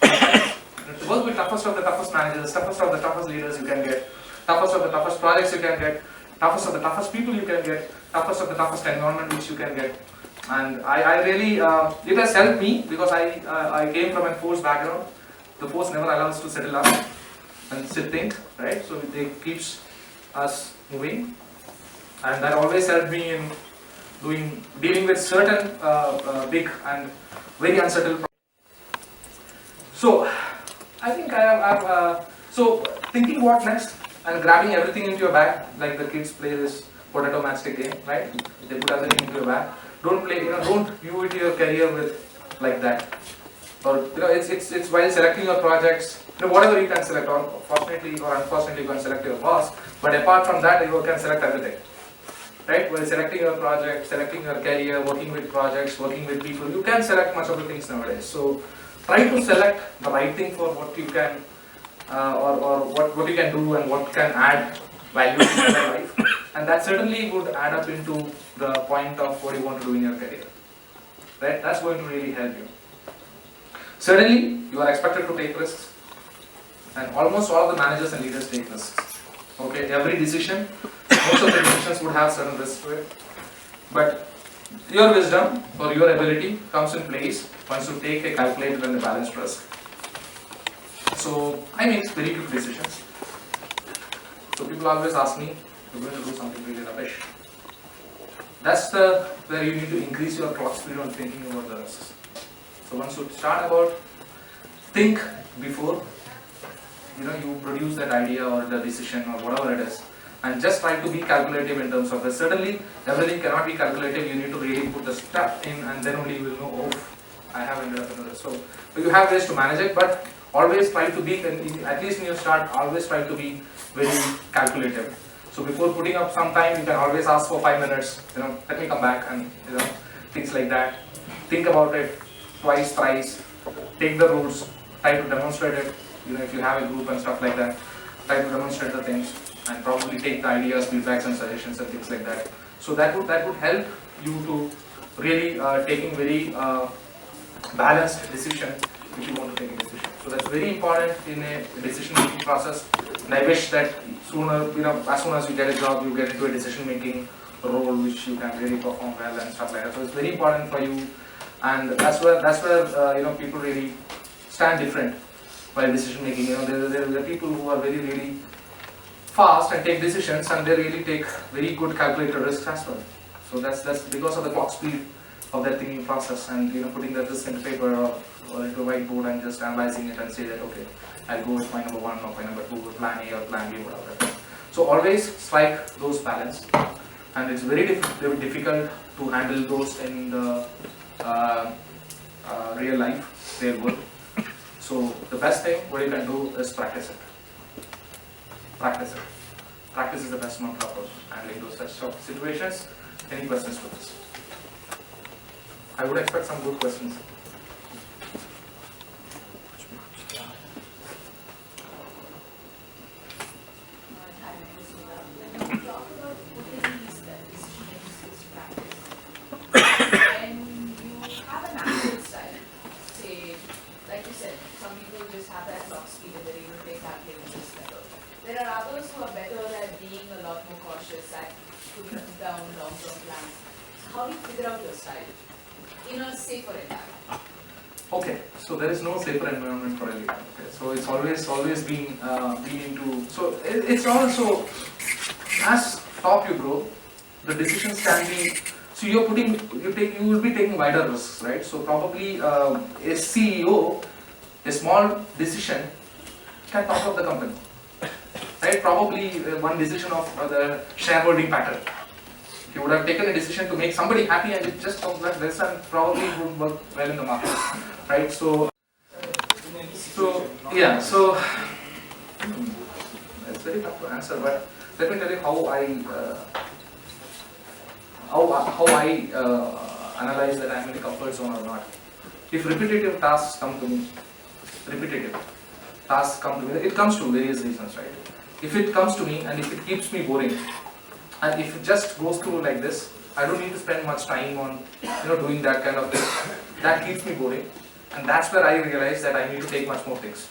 To work with toughest of the toughest managers, toughest of the toughest leaders you can get, toughest of the toughest projects you can get, toughest of the toughest people you can get, toughest of the toughest environment which you can get. And I really, it has helped me because I came from a force background. The force never allows to settle up and sit think, right? So it keeps us moving, and that always helped me in dealing with certain big and very unsettled problems. So I think so thinking what next and grabbing everything into your bag, like the kids play this potato matchstick game, right? They put everything into your bag. Don't play, don't view it your career with like that. Or it's while selecting your projects, whatever you can select. Or fortunately or unfortunately, you can select your boss. But apart from that, you can select everything, right? While selecting your project, selecting your career, working with projects, working with people, you can select much of the things nowadays. So try to select the right thing for what you can, or what you can do and what can add value to your life, and that certainly would add up into the point of what you want to do in your career, right? That's going to really help you. Certainly, you are expected to take risks, and almost all of the managers and leaders take risks. Okay, every decision, most of the decisions would have certain risks to it, but your wisdom or your ability comes in place once you take a calculated and a balanced risk. So I make very quick decisions. So people always ask me, "You're going to do something really rubbish." That's where you need to increase your clock speed on thinking about the risks. So once you start about think before you produce that idea or the decision or whatever it is, and just try to be calculative in terms of this. Certainly everything cannot be calculative. You need to really put the stuff in, and then only you will know, oh, I have ended up in this. So you have ways to manage it, but always try to be, at least in your start, always try to be very calculative. So before putting up some time, you can always ask for 5 minutes, let me come back, and things like that. Think about it twice, thrice, take the rules, try to demonstrate it, if you have a group and stuff like that, try to demonstrate the things, and probably take the ideas, feedbacks and suggestions and things like that. So that would help you to really taking very balanced decision if you want to take a decision. So that's very important in a decision making process, and I wish that sooner, as soon as you get a job, you get into a decision making role which you can really perform well and stuff like that. So it's very important for you, and that's where people really stand different while decision making. There are people who are really fast and take decisions, and they really take very good calculated risks as well. So that's because of the clock speed of their thinking process, and putting that risk into paper or into a whiteboard and just analyzing it and say that, okay, I'll go with my number one or my number two, or plan A or plan B, whatever. So always strike those balance, and it's very difficult to handle those in the real life, real world. So the best thing what you can do is practice it. Practice it. Practice is the best mantra for handling those such of situations. Any questions for this? I would expect some good questions. When you talk about putting these decision-making skills to practice, when you have a natural style, say, like you said, some people just have that clock speed and they're able to take calculated risk better. There are others who are better at being a lot more cautious, at putting down long-term plans. So how do you figure out your style in a safer environment? Okay, so there is no safer environment for a leader. Okay, so it's always been into. So it's also, as top you grow, the decisions can be. So you will be taking wider risks, right? So probably a CEO, a small decision can top up the company, right? Probably one decision of the shareholding pattern. He would have taken a decision to make somebody happy, and it just comes like this, and probably would work well in the market, right? So yeah, so it's very tough to answer, but let me tell you how I analyze that I'm in the comfort zone or not. If repetitive tasks come to me, it comes to various reasons, right? If it comes to me and if it keeps me boring, and if it just goes through like this, I don't need to spend much time on doing that kind of thing. That keeps me boring, and that's where I realize that I need to take much more things.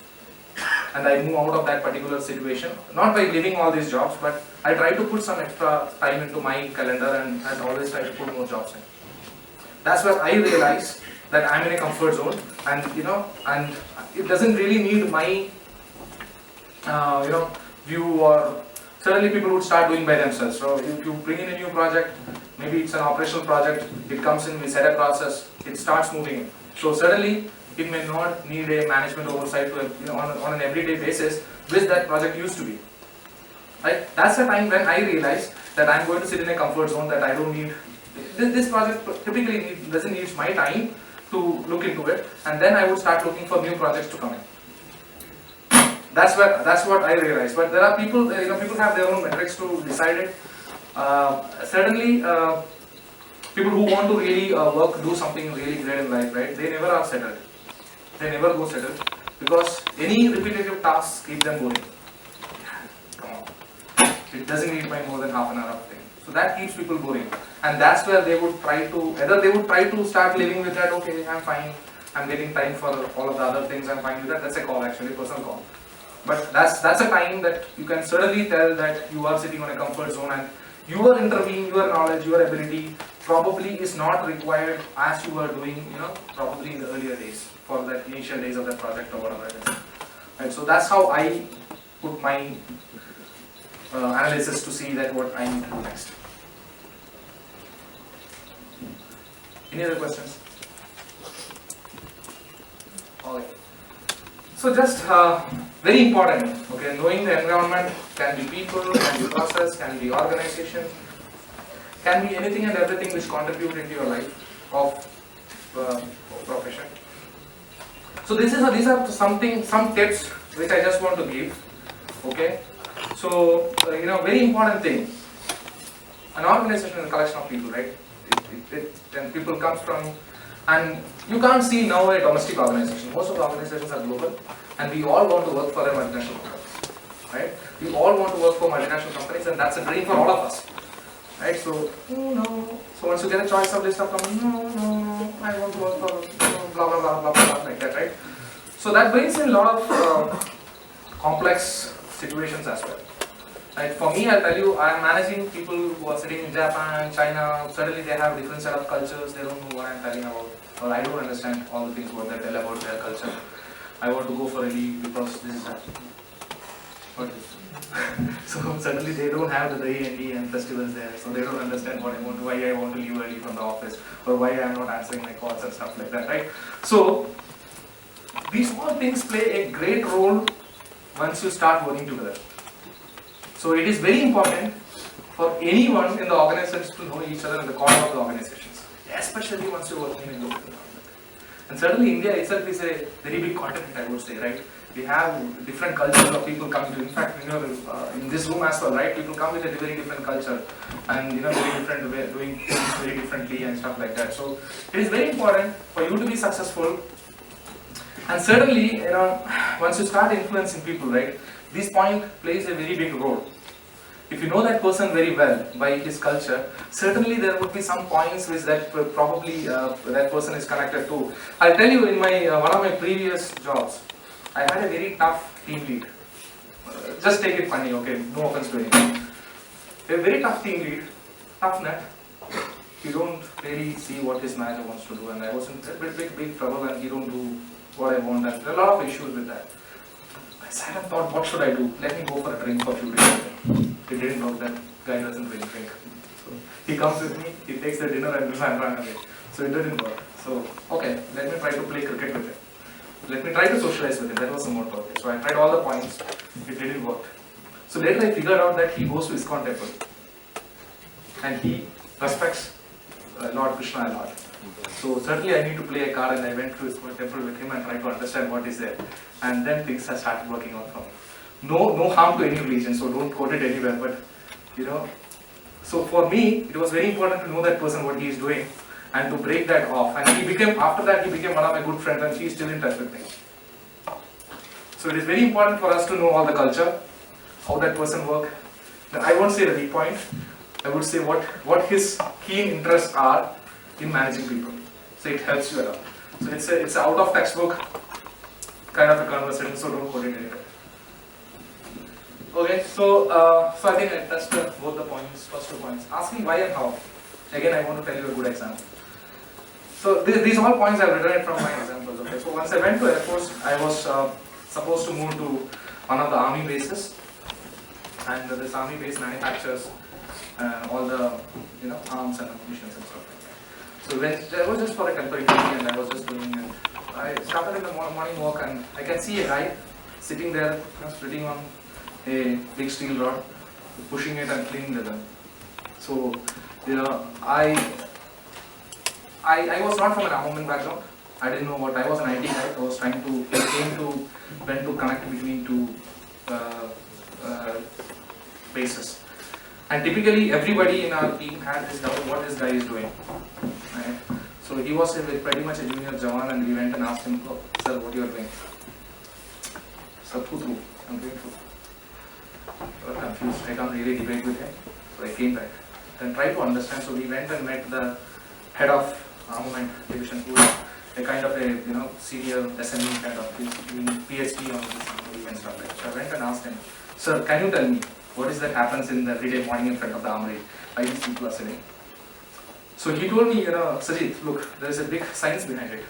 And I move out of that particular situation, not by leaving all these jobs, but I try to put some extra time into my calendar, and always try to put more jobs in. That's where I realize that I'm in a comfort zone, and and it doesn't really need my view or suddenly people would start doing by themselves. So if you bring in a new project, maybe it's an operational project, it comes in, we set a process, it starts moving. So suddenly it may not need a management oversight to, on an everyday basis, which that project used to be. Right? That's the time when I realized that I'm going to sit in a comfort zone, that I don't need, this project typically doesn't need my time to look into it, and then I would start looking for new projects to come in. That's what I realized. But there are people, people have their own metrics to decide it. Certainly, people who want to really do something really great in life, right? They never are settled. They never go settled because any repetitive tasks keep them boring. Come on, it doesn't need more than half an hour of thing. So that keeps people boring, and that's where they would try to start living with that. Okay, I'm fine. I'm getting time for all of the other things. I'm fine with that. That's a call, actually, personal call. But that's a time that you can certainly tell that you are sitting on a comfort zone, and your intervene, your knowledge, your ability probably is not required as you were doing, probably in the earlier days, for the initial days of the project or whatever it is. Right, so that's how I put my analysis to see that what I need to do next. Any other questions? Okay. So just very important, okay, knowing the environment, can be people, can be process, can be organization, can be anything and everything which contribute into your life of profession. So these are some tips which I just want to give, okay. So very important thing, an organization is a collection of people, right? When people comes from, and you can't see now a domestic organization. Most of the organizations are global, and we all want to work for a multinational companies, right? We all want to work for multinational companies, and that's a dream for all of us, right? So no. So once you get a choice of list of companies, no, I want to work for blah blah blah blah blah like that, right? So that brings in a lot of complex situations as well. Right? For me, I'll tell you, I'm managing people who are sitting in Japan, China. Suddenly they have different set of cultures. They don't know what I'm telling about, or I don't understand all the things what they tell about their culture. I want to go for a leave because this is happening. What is this? So suddenly they don't have the A&D and festivals there, so they don't understand what I want, why I want to leave early from the office, or why I'm not answering my calls and stuff like that, right? So these small things play a great role once you start working together. So it is very important for anyone in the organizations to know each other in the core of the organizations, especially once you're working in a global environment. And certainly India itself is a very big continent, I would say, right? We have different cultures of people coming to. In fact, in this room as well, right? People come with a very different culture, and very different way, doing things very differently and stuff like that. So it is very important for you to be successful. And certainly, once you start influencing people, right? This point plays a very big role. If you know that person very well by his culture, certainly there would be some points which that probably that person is connected to. I'll tell you, in my one of my previous jobs, I had a very tough team lead. Just take it funny, okay? No offense to anyone. A very tough team lead, tough nut. You don't really see what his manager wants to do, and I was in big trouble, and he don't do what I want, and there are a lot of issues with that. I sat and thought, what should I do? Let me go for a drink for a few days. It didn't work. That guy doesn't really drink. So he comes with me, he takes the dinner and run away. So it didn't work. So, okay, let me try to play cricket with him. Let me try to socialize with him. That was the motto. Okay. So I tried all the points. It didn't work. So later I figured out that he goes to ISKCON temple. And he respects Lord Krishna a lot. So certainly I need to play a card, and I went to ISKCON temple with him and tried to understand what is there. And then things have started working out for me. No harm to any religion, so don't quote it anywhere, but so for me, it was very important to know that person, what he is doing, and to break that off. And after that he became one of my good friends, and he is still in touch with me. So it is very important for us to know all the culture, how that person works. I won't say the weak point, I would say what his keen interests are in managing people. So it helps you a lot. So it's an out of textbook kind of a conversation, so don't quote it anywhere. Okay, so I think I touched both the points, first 2 points. Asking why and how. Again, I want to tell you a good example. So these all points I've written from my examples. Okay, so once I went to Air Force, I was supposed to move to one of the army bases, and this army base manufactures all the arms and ammunition and stuff like that. So when I was just for a temporary and I was just doing it. I started in the morning walk and I can see a guy sitting there, sitting on a big steel rod, pushing it and cleaning the gun. So I was not from an armament background. I didn't know what I was an IT guy. I was trying to when to connect between two bases. And typically everybody in our team had this doubt what this guy is doing. Right? So he was pretty much a junior Jawan and we went and asked him, oh, sir, what you are doing? Sir, through. I'm doing through. I was confused. I can't really debate with him. So I came back. Then tried to understand. So we went and met the head of armament division who is a kind of a senior SME kind of PhD on this and stuff like that. So I went and asked him, sir, can you tell me what is that happens in the everyday morning in front of the armory? Why these people are sitting? So he told me, Sajid, look, there is a big science behind it.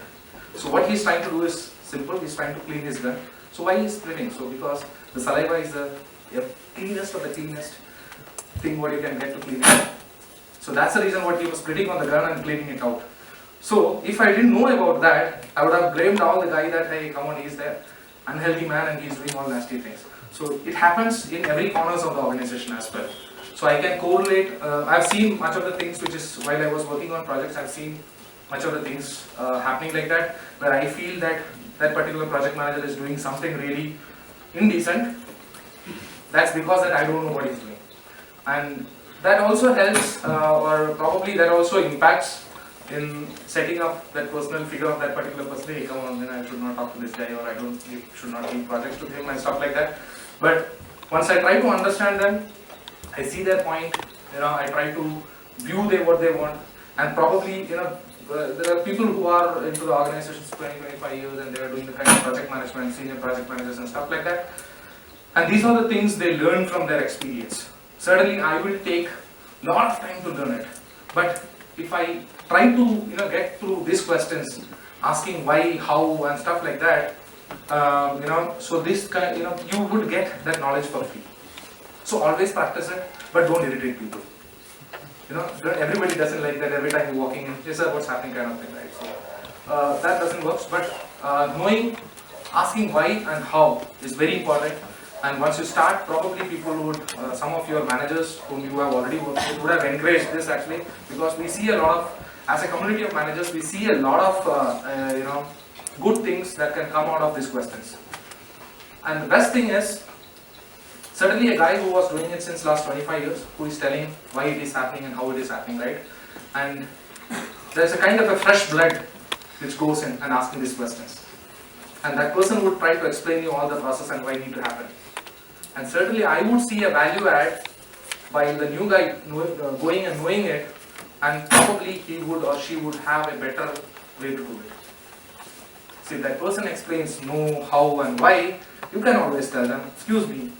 So what he's trying to do is simple. He's trying to clean his gun. So why he's splitting? So because the saliva is the cleanest of the cleanest thing what you can get to clean it. So that's the reason what he was splitting on the gun and cleaning it out. So if I didn't know about that, I would have blamed all the guy that, hey, come on, he's the unhealthy man and he's doing all nasty things. So it happens in every corners of the organization as well. So I can correlate, I've seen much of the things which is, while I was working on projects, I've seen much of the things happening like that, where I feel that that particular project manager is doing something really indecent. That's because that I don't know what he's doing. And that also helps, or probably that also impacts in setting up that personal figure of that particular person. Hey, come on, then I should not talk to this guy, or I should not give projects to him and stuff like that. But once I try to understand them, I see their point, I try to view what they want, and probably, there are people who are into the organizations 20-25 years and they are doing the kind of project management, senior project managers and stuff like that. And these are the things they learn from their experience. Certainly I will take a lot of time to learn it, but if I try to get through these questions, asking why, how and stuff like that, so this kind, you would get that knowledge for free. So always practice it, but don't irritate people. Everybody doesn't like that every time you're walking in, this is what's happening kind of thing, right? So that doesn't work, but knowing, asking why and how is very important. And once you start, probably people would, some of your managers whom you have already worked with would have encouraged this actually, because we see a lot of, as a community of managers, we see a lot of, good things that can come out of these questions. And the best thing is, certainly a guy who was doing it since last 25 years, who is telling why it is happening and how it is happening, right? And there's a kind of a fresh blood which goes in and asking these questions. And that person would try to explain you all the process and why it need to happen. And certainly I would see a value add by the new guy going and knowing it, and probably he would or she would have a better way to do it. So if that person explains no, how and why, you can always tell them, excuse me,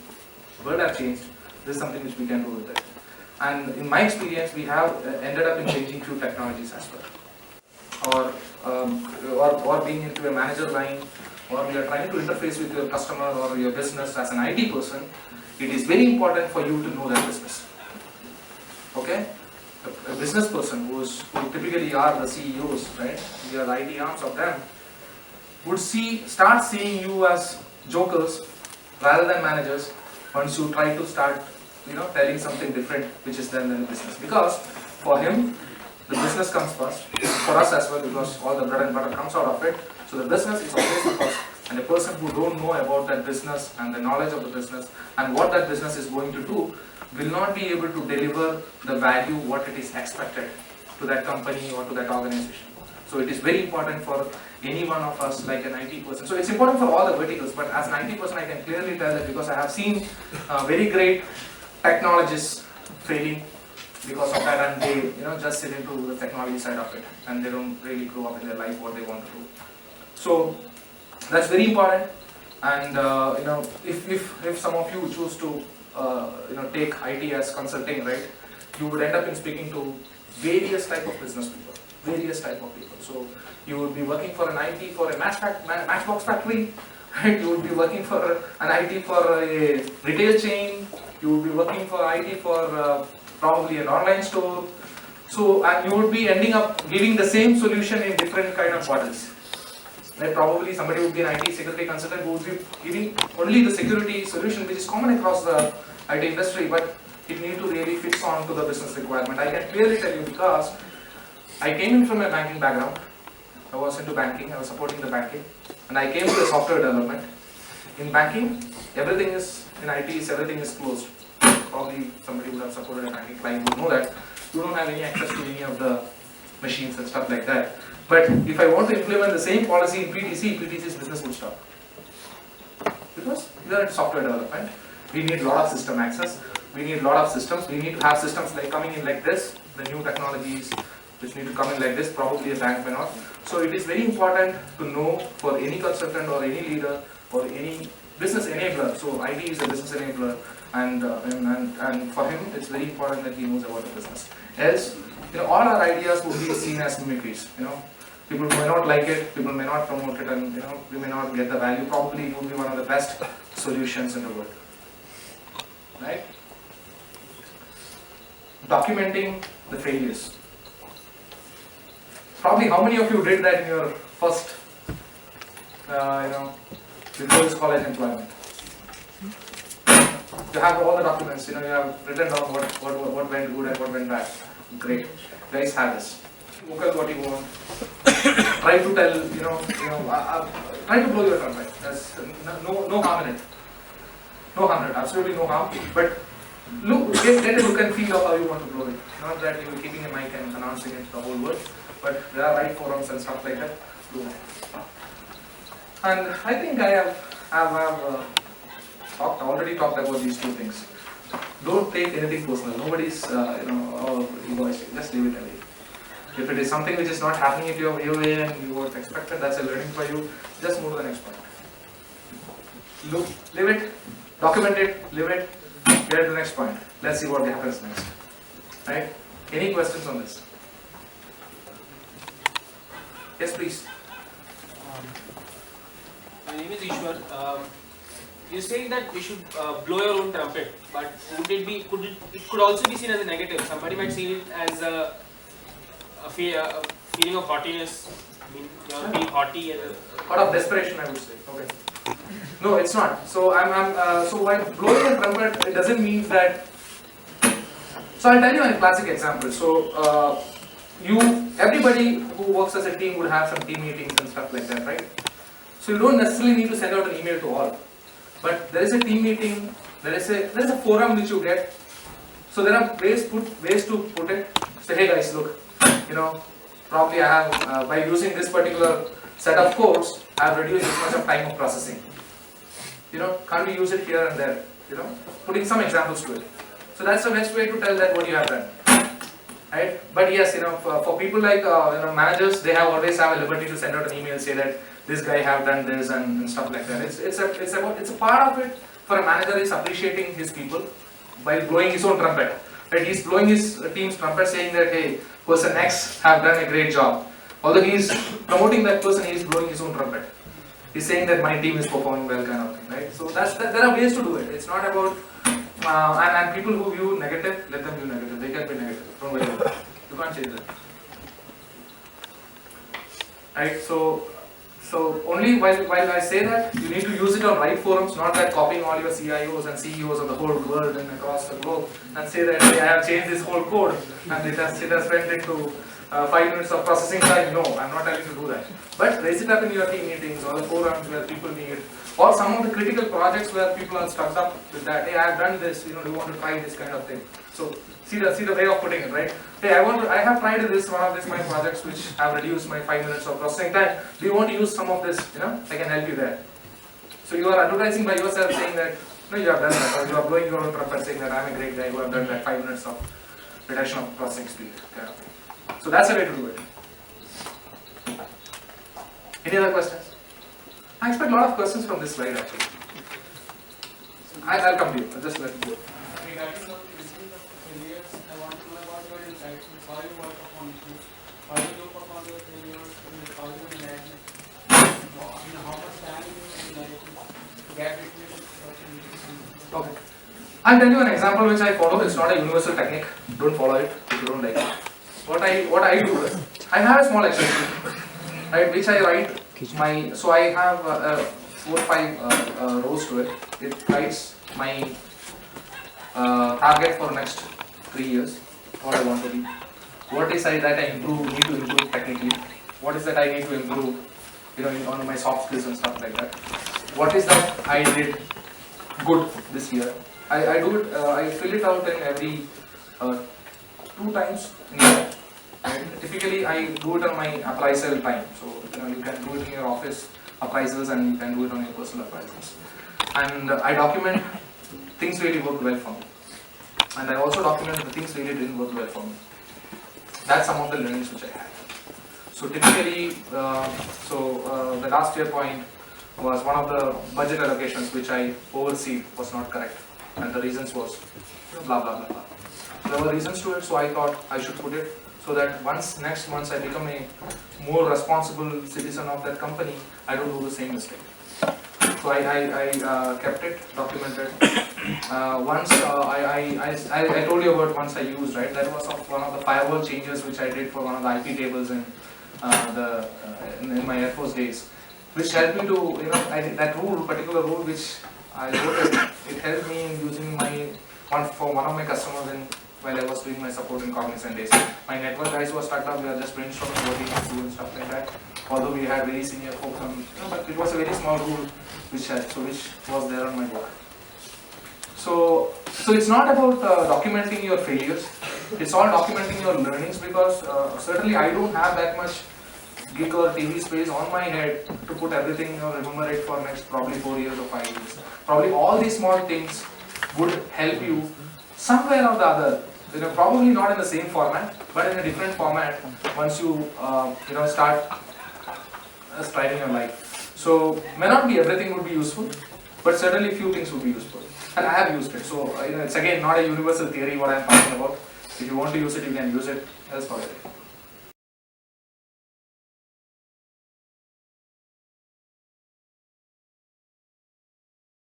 the world has changed, this is something which we can do with it. And in my experience, we have ended up in changing few technologies as well. Or being into a manager line, or you are trying to interface with your customer or your business as an IT person, it is very important for you to know that business. Okay? A business person who typically are the CEOs, right? We are the IT arms of them, would start seeing you as jokers rather than managers once you try to start, telling something different which is then in the business. Because for him, the business comes first, for us as well, because all the bread and butter comes out of it. So the business is always the first. And the person who don't know about that business and the knowledge of the business and what that business is going to do will not be able to deliver the value what it is expected to that company or to that organization. So it is very important for any one of us, like an IT person. So it's important for all the verticals, but as an IT person I can clearly tell that, because I have seen very great technologists failing because of that, and they just sit into the technology side of it and they don't really grow up in their life what they want to do. So that's very important. And if some of you choose to take IT as consulting, right, you would end up in speaking to various type of business people, So you would be working for an IT for a matchbox factory, right? You would be working for an IT for a retail chain, You would be working for IT for probably an online store. So, and you would be ending up giving the same solution in different kind of bottles. Like probably somebody would be an IT security consultant who would be giving only the security solution which is common across the IT industry, but it need to really fix on to the business requirement. I can clearly tell you because I came in from a banking background. I was into banking, I was supporting the banking, and I came to the software development. In banking, everything is, in IT, everything is closed. Probably somebody would have supported a banking client would know that you don't have any access to any of the machines and stuff like that. But if I want to implement the same policy in PTC, PTC's business would stop. Because we are in software development, we need a lot of system access, we need a lot of systems, we need to have systems like coming in like this, the new technologies which need to come in like this, probably a bank may not. So it is very important to know for any consultant or any leader or any business enabler. So IT is a business enabler, and for him it's very important that he knows about the business. Else, all our ideas would be seen as mimicries. People may not like it, people may not promote it, and we may not get the value. Probably it would be one of the best solutions in the world. Right? Documenting the failures. Probably how many of you did that in your first, before this college employment? You have all the documents, you have written down what went good and what went bad. Great. Guys have this. Look at what you want. Try to tell, try to blow your trumpet. There's no harm in it. No harm in it, absolutely no harm. But get a look and feel of how you want to blow it. Not that you're keeping a mic and announcing it the whole world, but there are right forums and stuff like that. Do that. And I think I have already talked about these two things. Don't take anything personal. Nobody's egoistic. Just leave it away. If it is something which is not happening in your way and you weren't expected, that's a learning for you. Just move to the next point. Live it, document it, live it, get to the next point. Let's see what happens next. Right? Any questions on this? Yes, please. My name is Ishwar. You're saying that we should blow your own trumpet, but it could also be seen as a negative. Somebody might see it as a feeling of haughtiness. I mean, you're being haughty. Out of desperation, I would say. Okay. No, it's not. So so while blowing a trumpet, it doesn't mean that. So I'll tell you a classic example. So everybody who works as a team would have some team meetings and stuff like that, right? So you don't necessarily need to send out an email to all, but there is a team meeting. There is a forum which you get. So there are ways to put it. Say, hey guys, look, probably I have by using this particular set of codes, I have reduced this much of time of processing. Can't we use it here and there? Putting some examples to it. So that's the best way to tell that what you have done. Right? But yes, for people like managers, they always have a liberty to send out an email, say that this guy have done this and stuff like that. It's a part of it. For a manager is appreciating his people by blowing his own trumpet. Right? He's blowing his team's trumpet, saying that hey, person X have done a great job. Although he is promoting that person, he is blowing his own trumpet. He's saying that my team is performing well, kind of thing, right? So there are ways to do it. It's not about and people who view negative, let them view negative. They can be negative. Don't worry about it. You can't change that. Right? So only while I say that, you need to use it on right forums, not that copying all your CIOs and CEOs of the whole world and across the globe and say that hey, I have changed this whole code and it has went into 5 minutes of processing time. No, I'm not telling you to do that. But raise it up in your team meetings or the forums where people need, or some of the critical projects where people are stuck up with that. Hey, I have done this. Do you want to try this kind of thing? So see the way of putting it, right? Hey, I have tried my projects which have reduced my 5 minutes of processing time. Do you want to use some of this? I can help you there. So you are advertising by yourself, saying that no, you have done that, or you are blowing your own trumpet, saying that I'm a great guy who have done that 5 minutes of reduction of processing speed. Kind of thing. So that's the way to do it. Any other questions? I expect a lot of questions from this slide actually. I'll come to you. I'll just let you go. Regarding the listing of failures, I want to know about your insights. How you work upon issues, how you look upon your failures, and how you manage it, and how much time you manage to get between Okay. I'll tell you an example which I follow. It's not a universal technique. Don't follow it if you don't like it. What I do is, I have a small Excel sheet, right, which I write my. So I have 4 or 5 rows to it. It writes my target for next 3 years. What I want to be. What is that I need to improve technically. What is that I need to improve, on my soft skills and stuff like that. What is that I did good this year. I do it, I fill it out in every 2 times in a year. And typically I do it on my appraisal time. So you can do it in your office appraisals and you can do it on your personal appraisals. And I document things really worked well for me. And I also document the things really didn't work well for me. That's some of the learnings which I had. So typically, the last year point was one of the budget allocations which I oversee was not correct. And the reasons was blah blah blah blah. There were reasons to it, so I thought I should put it so that next month I become a more responsible citizen of that company, I don't do the same mistake. So I kept it documented. Once I told you about once I used, right? That was one of the firewall changes which I did for one of the IP tables in my Air Force days, which helped me to that particular rule which I wrote it helped me in using for one of my customers while I was doing my support in Cognizant days. My network guys were stuck up, we were just brainstorming what we can do and stuff like that. Although we had very senior folks but it was a very small rule which was there on my book. So it's not about documenting your failures, it's all documenting your learnings, because certainly I don't have that much gig or TV space on my head to put everything or remember it for next probably 4 years or 5 years. Probably all these small things would help you somewhere or the other, probably not in the same format, but in a different format once you start striving your life. So may not be everything would be useful, but certainly few things would be useful. And I have used it. So it's again not a universal theory what I'm talking about. If you want to use it, you can use it. Else forget it.